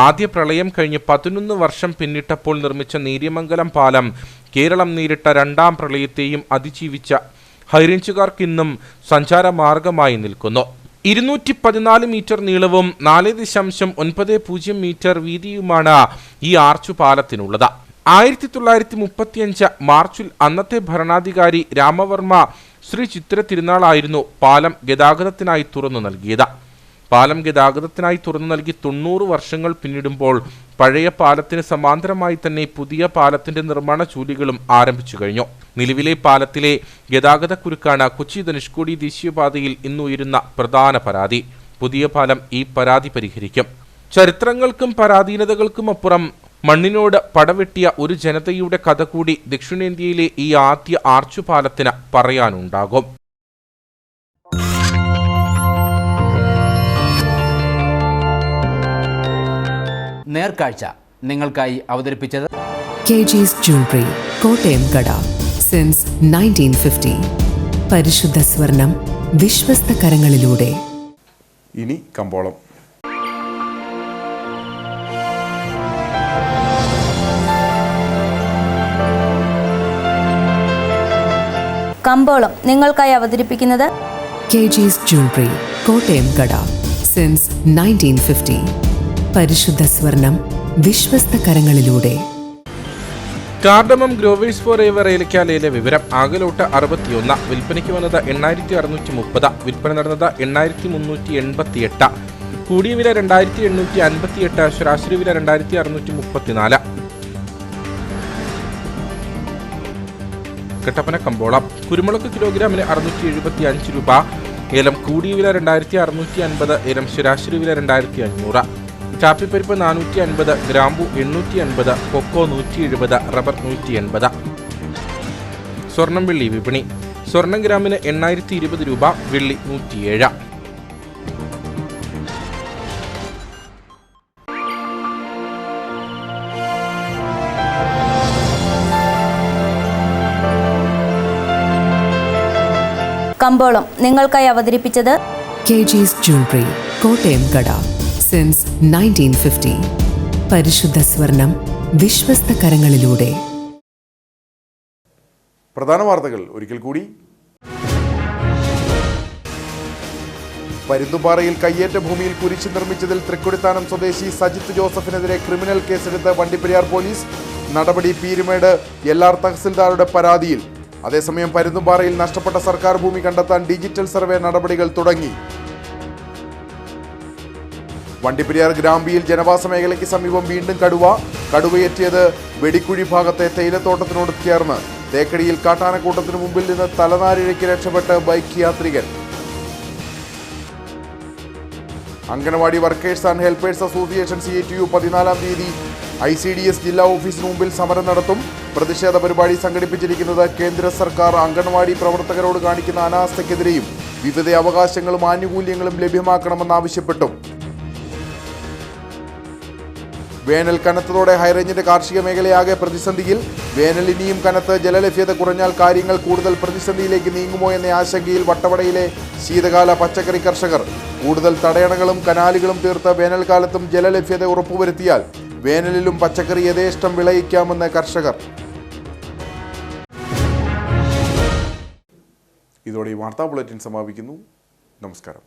ആദ്യ പ്രളയം കഴിഞ്ഞ് 11 വർഷം പിന്നിട്ടപ്പോൾ നിർമ്മിച്ച നേര്യമംഗലം പാലം കേരളം നേരിട്ട 2ാം പ്രളയത്തെയും അതിജീവിച്ച ഹൈറേഞ്ചുകാർക്കിന്നും സഞ്ചാരമാർഗമായി നിൽക്കുന്നു. 214 മീറ്റർ നീളവും 4.90 മീറ്റർ വീതിയുമാണ് ഈ ആർച്ചു പാലത്തിനുള്ളത്. 1935 മാർച്ചിൽ അന്നത്തെ ഭരണാധികാരി രാമവർമ്മ ശ്രീ ചിത്തിര തിരുനാളായിരുന്നു പാലം ഗതാഗതത്തിനായി തുറന്നു നൽകിയത്. പാലം ഗതാഗതത്തിനായി തുറന്നു നൽകി 90 വർഷങ്ങൾ പിന്നിടുമ്പോൾ പഴയ പാലത്തിന് സമാന്തരമായി തന്നെ പുതിയ പാലത്തിന്റെ നിർമ്മാണ ജോലികളും ആരംഭിച്ചു കഴിഞ്ഞു. നിലവിലെ പാലത്തിലെ ഗതാഗതക്കുരുക്കാണ് കൊച്ചി ധനുഷ്കോടി ദേശീയപാതയിൽ ഇന്നുയരുന്ന പ്രധാന പരാതി. പുതിയ പാലം ഈ പരാതി പരിഹരിക്കും. ചരിത്രങ്ങൾക്കും പരാധീനതകൾക്കും അപ്പുറം മണ്ണിനോട് പടവെട്ടിയ ഒരു ജനതയുടെ കഥ കൂടി ദക്ഷിണേന്ത്യയിലെ ഈ ആദ്യ ആർച്ചുപാലത്തിന് പറയാനുണ്ടാകും. നേർക്കാഴ്ച നിങ്ങൾക്കായി അവതരിപ്പിച്ചത് KG's Jewelry, കോട്ടയം കട. സിൻസ് 1950. പരിശുദ്ധ സ്വർണം വിശ്വസ്ത കരങ്ങളിലൂടെ. ഇനി കമ്പോളം. കമ്പോളം നിങ്ങൾക്കായി അവതരിപ്പിക്കുന്നത് KG's Jewelry, കോട്ടയം കട. സിൻസ് 1950. പരിശുദ്ധ സ്വർണം വിശ്വസ്ത കരങ്ങളിലൂടെ. കാർഡമം ഗ്രോവേഴ്സ് ഫോർ എവർ ഏലക്കാലയിലെ വിവരം. ആകലോട്ട് 61, വിൽപ്പനയ്ക്ക് വന്നത് 8630, വിൽപ്പന നടന്നത് 8388, കൂടിയ വില 2858, ശരാശരി വില 2634. കട്ടപ്പന കമ്പോളം. കുരുമുളക് കിലോഗ്രാമിന് 675 രൂപ, ഏലം കൂടിയ വില 2650, ഏലം ശരാശരി വില 2500. കാപ്പിപ്പരിപ്പ് 450, ഗ്രാമ്പു 850, കൊക്കോ 170, റബ്ബർ 180. സ്വർണം വെള്ളി വിപണി. സ്വർണം ഗ്രാമിന് 8020 രൂപ, വെള്ളി 107. കമ്പോളം നിങ്ങൾക്കായി അവതരിപ്പിച്ചത് KG's Jewelry, കോട്ടയം കട. സിൻസ് 1950. പരിശുദ്ധ സ്വർണം വിശ്വസ്ത കരങ്ങളിലൂടെ. പ്രധാന വാർത്തകൾ ഒരിക്കൽ കൂടി. പരുന്തുംപാറയിൽ കയ്യേറ്റ ഭൂമിയിൽ കുരിശ് നിർമ്മിച്ചതിൽ തൃക്കൊടിത്താനം സ്വദേശി സജിത്ത് ജോസഫിനെതിരെ ക്രിമിനൽ കേസെടുത്ത് വണ്ടിപ്പെരിയാർ പോലീസ്. നടപടി പീരുമേട് LR തഹസിൽദാരുടെ പരാതിയിൽ. അതേസമയം പരുന്തുംപാറയിൽ നഷ്ടപ്പെട്ട സർക്കാർ ഭൂമി കണ്ടെത്താൻ ഡിജിറ്റൽ സർവേ നടപടികൾ തുടങ്ങി. വണ്ടിപ്പെരിയാർ ഗ്രാമ്പിയിൽ ജനവാസ മേഖലയ്ക്ക് സമീപം വീണ്ടും കടുവയെത്തിയത് വെടിക്കുഴി ഭാഗത്തെ തേയിലത്തോട്ടത്തിനോട് ചേർന്ന്. തേക്കടിയിൽ കാട്ടാനക്കൂട്ടത്തിനു മുമ്പിൽ നിന്ന് തലനാരിഴയ്ക്ക് രക്ഷപ്പെട്ട് ബൈക്ക് യാത്രികൻ. Anganwadi workers and helpers association CITU 14-ാം തീയതി ICDS ജില്ലാ ഓഫീസിന് മുമ്പിൽ സമരം നടത്തും. പ്രതിഷേധ പരിപാടി സംഘടിപ്പിച്ചിരിക്കുന്നത് കേന്ദ്ര സർക്കാർ അംഗനവാടി പ്രവർത്തകരോട് കാണിക്കുന്ന അനാസ്ഥയ്ക്കെതിരെയും വിവിധ അവകാശങ്ങളും ആനുകൂല്യങ്ങളും ലഭ്യമാക്കണമെന്നാവശ്യപ്പെട്ടും. വേനൽ കനത്തതോടെ ഹൈറേഞ്ചിന്റെ കാർഷിക മേഖലയാകെ പ്രതിസന്ധിയിൽ. വേനൽ ഇനിയും കനത്ത് ജലലഭ്യത കുറഞ്ഞാൽ കാര്യങ്ങൾ കൂടുതൽ പ്രതിസന്ധിയിലേക്ക് നീങ്ങുമോ എന്ന ആശങ്കയിൽ വട്ടവടയിലെ ശീതകാല പച്ചക്കറി കർഷകർ. കൂടുതൽ തടയണകളും കനാലുകളും തീർത്ത് വേനൽക്കാലത്തും ജലലഭ്യത ഉറപ്പുവരുത്തിയാൽ വേനലിലും പച്ചക്കറി യഥേഷ്ടം വിളയിക്കാമെന്ന് കർഷകർ. ഇതോടെ ഈ വാർത്താ ബുള്ളറ്റിൻ സമാപിക്കുന്നു. നമസ്കാരം.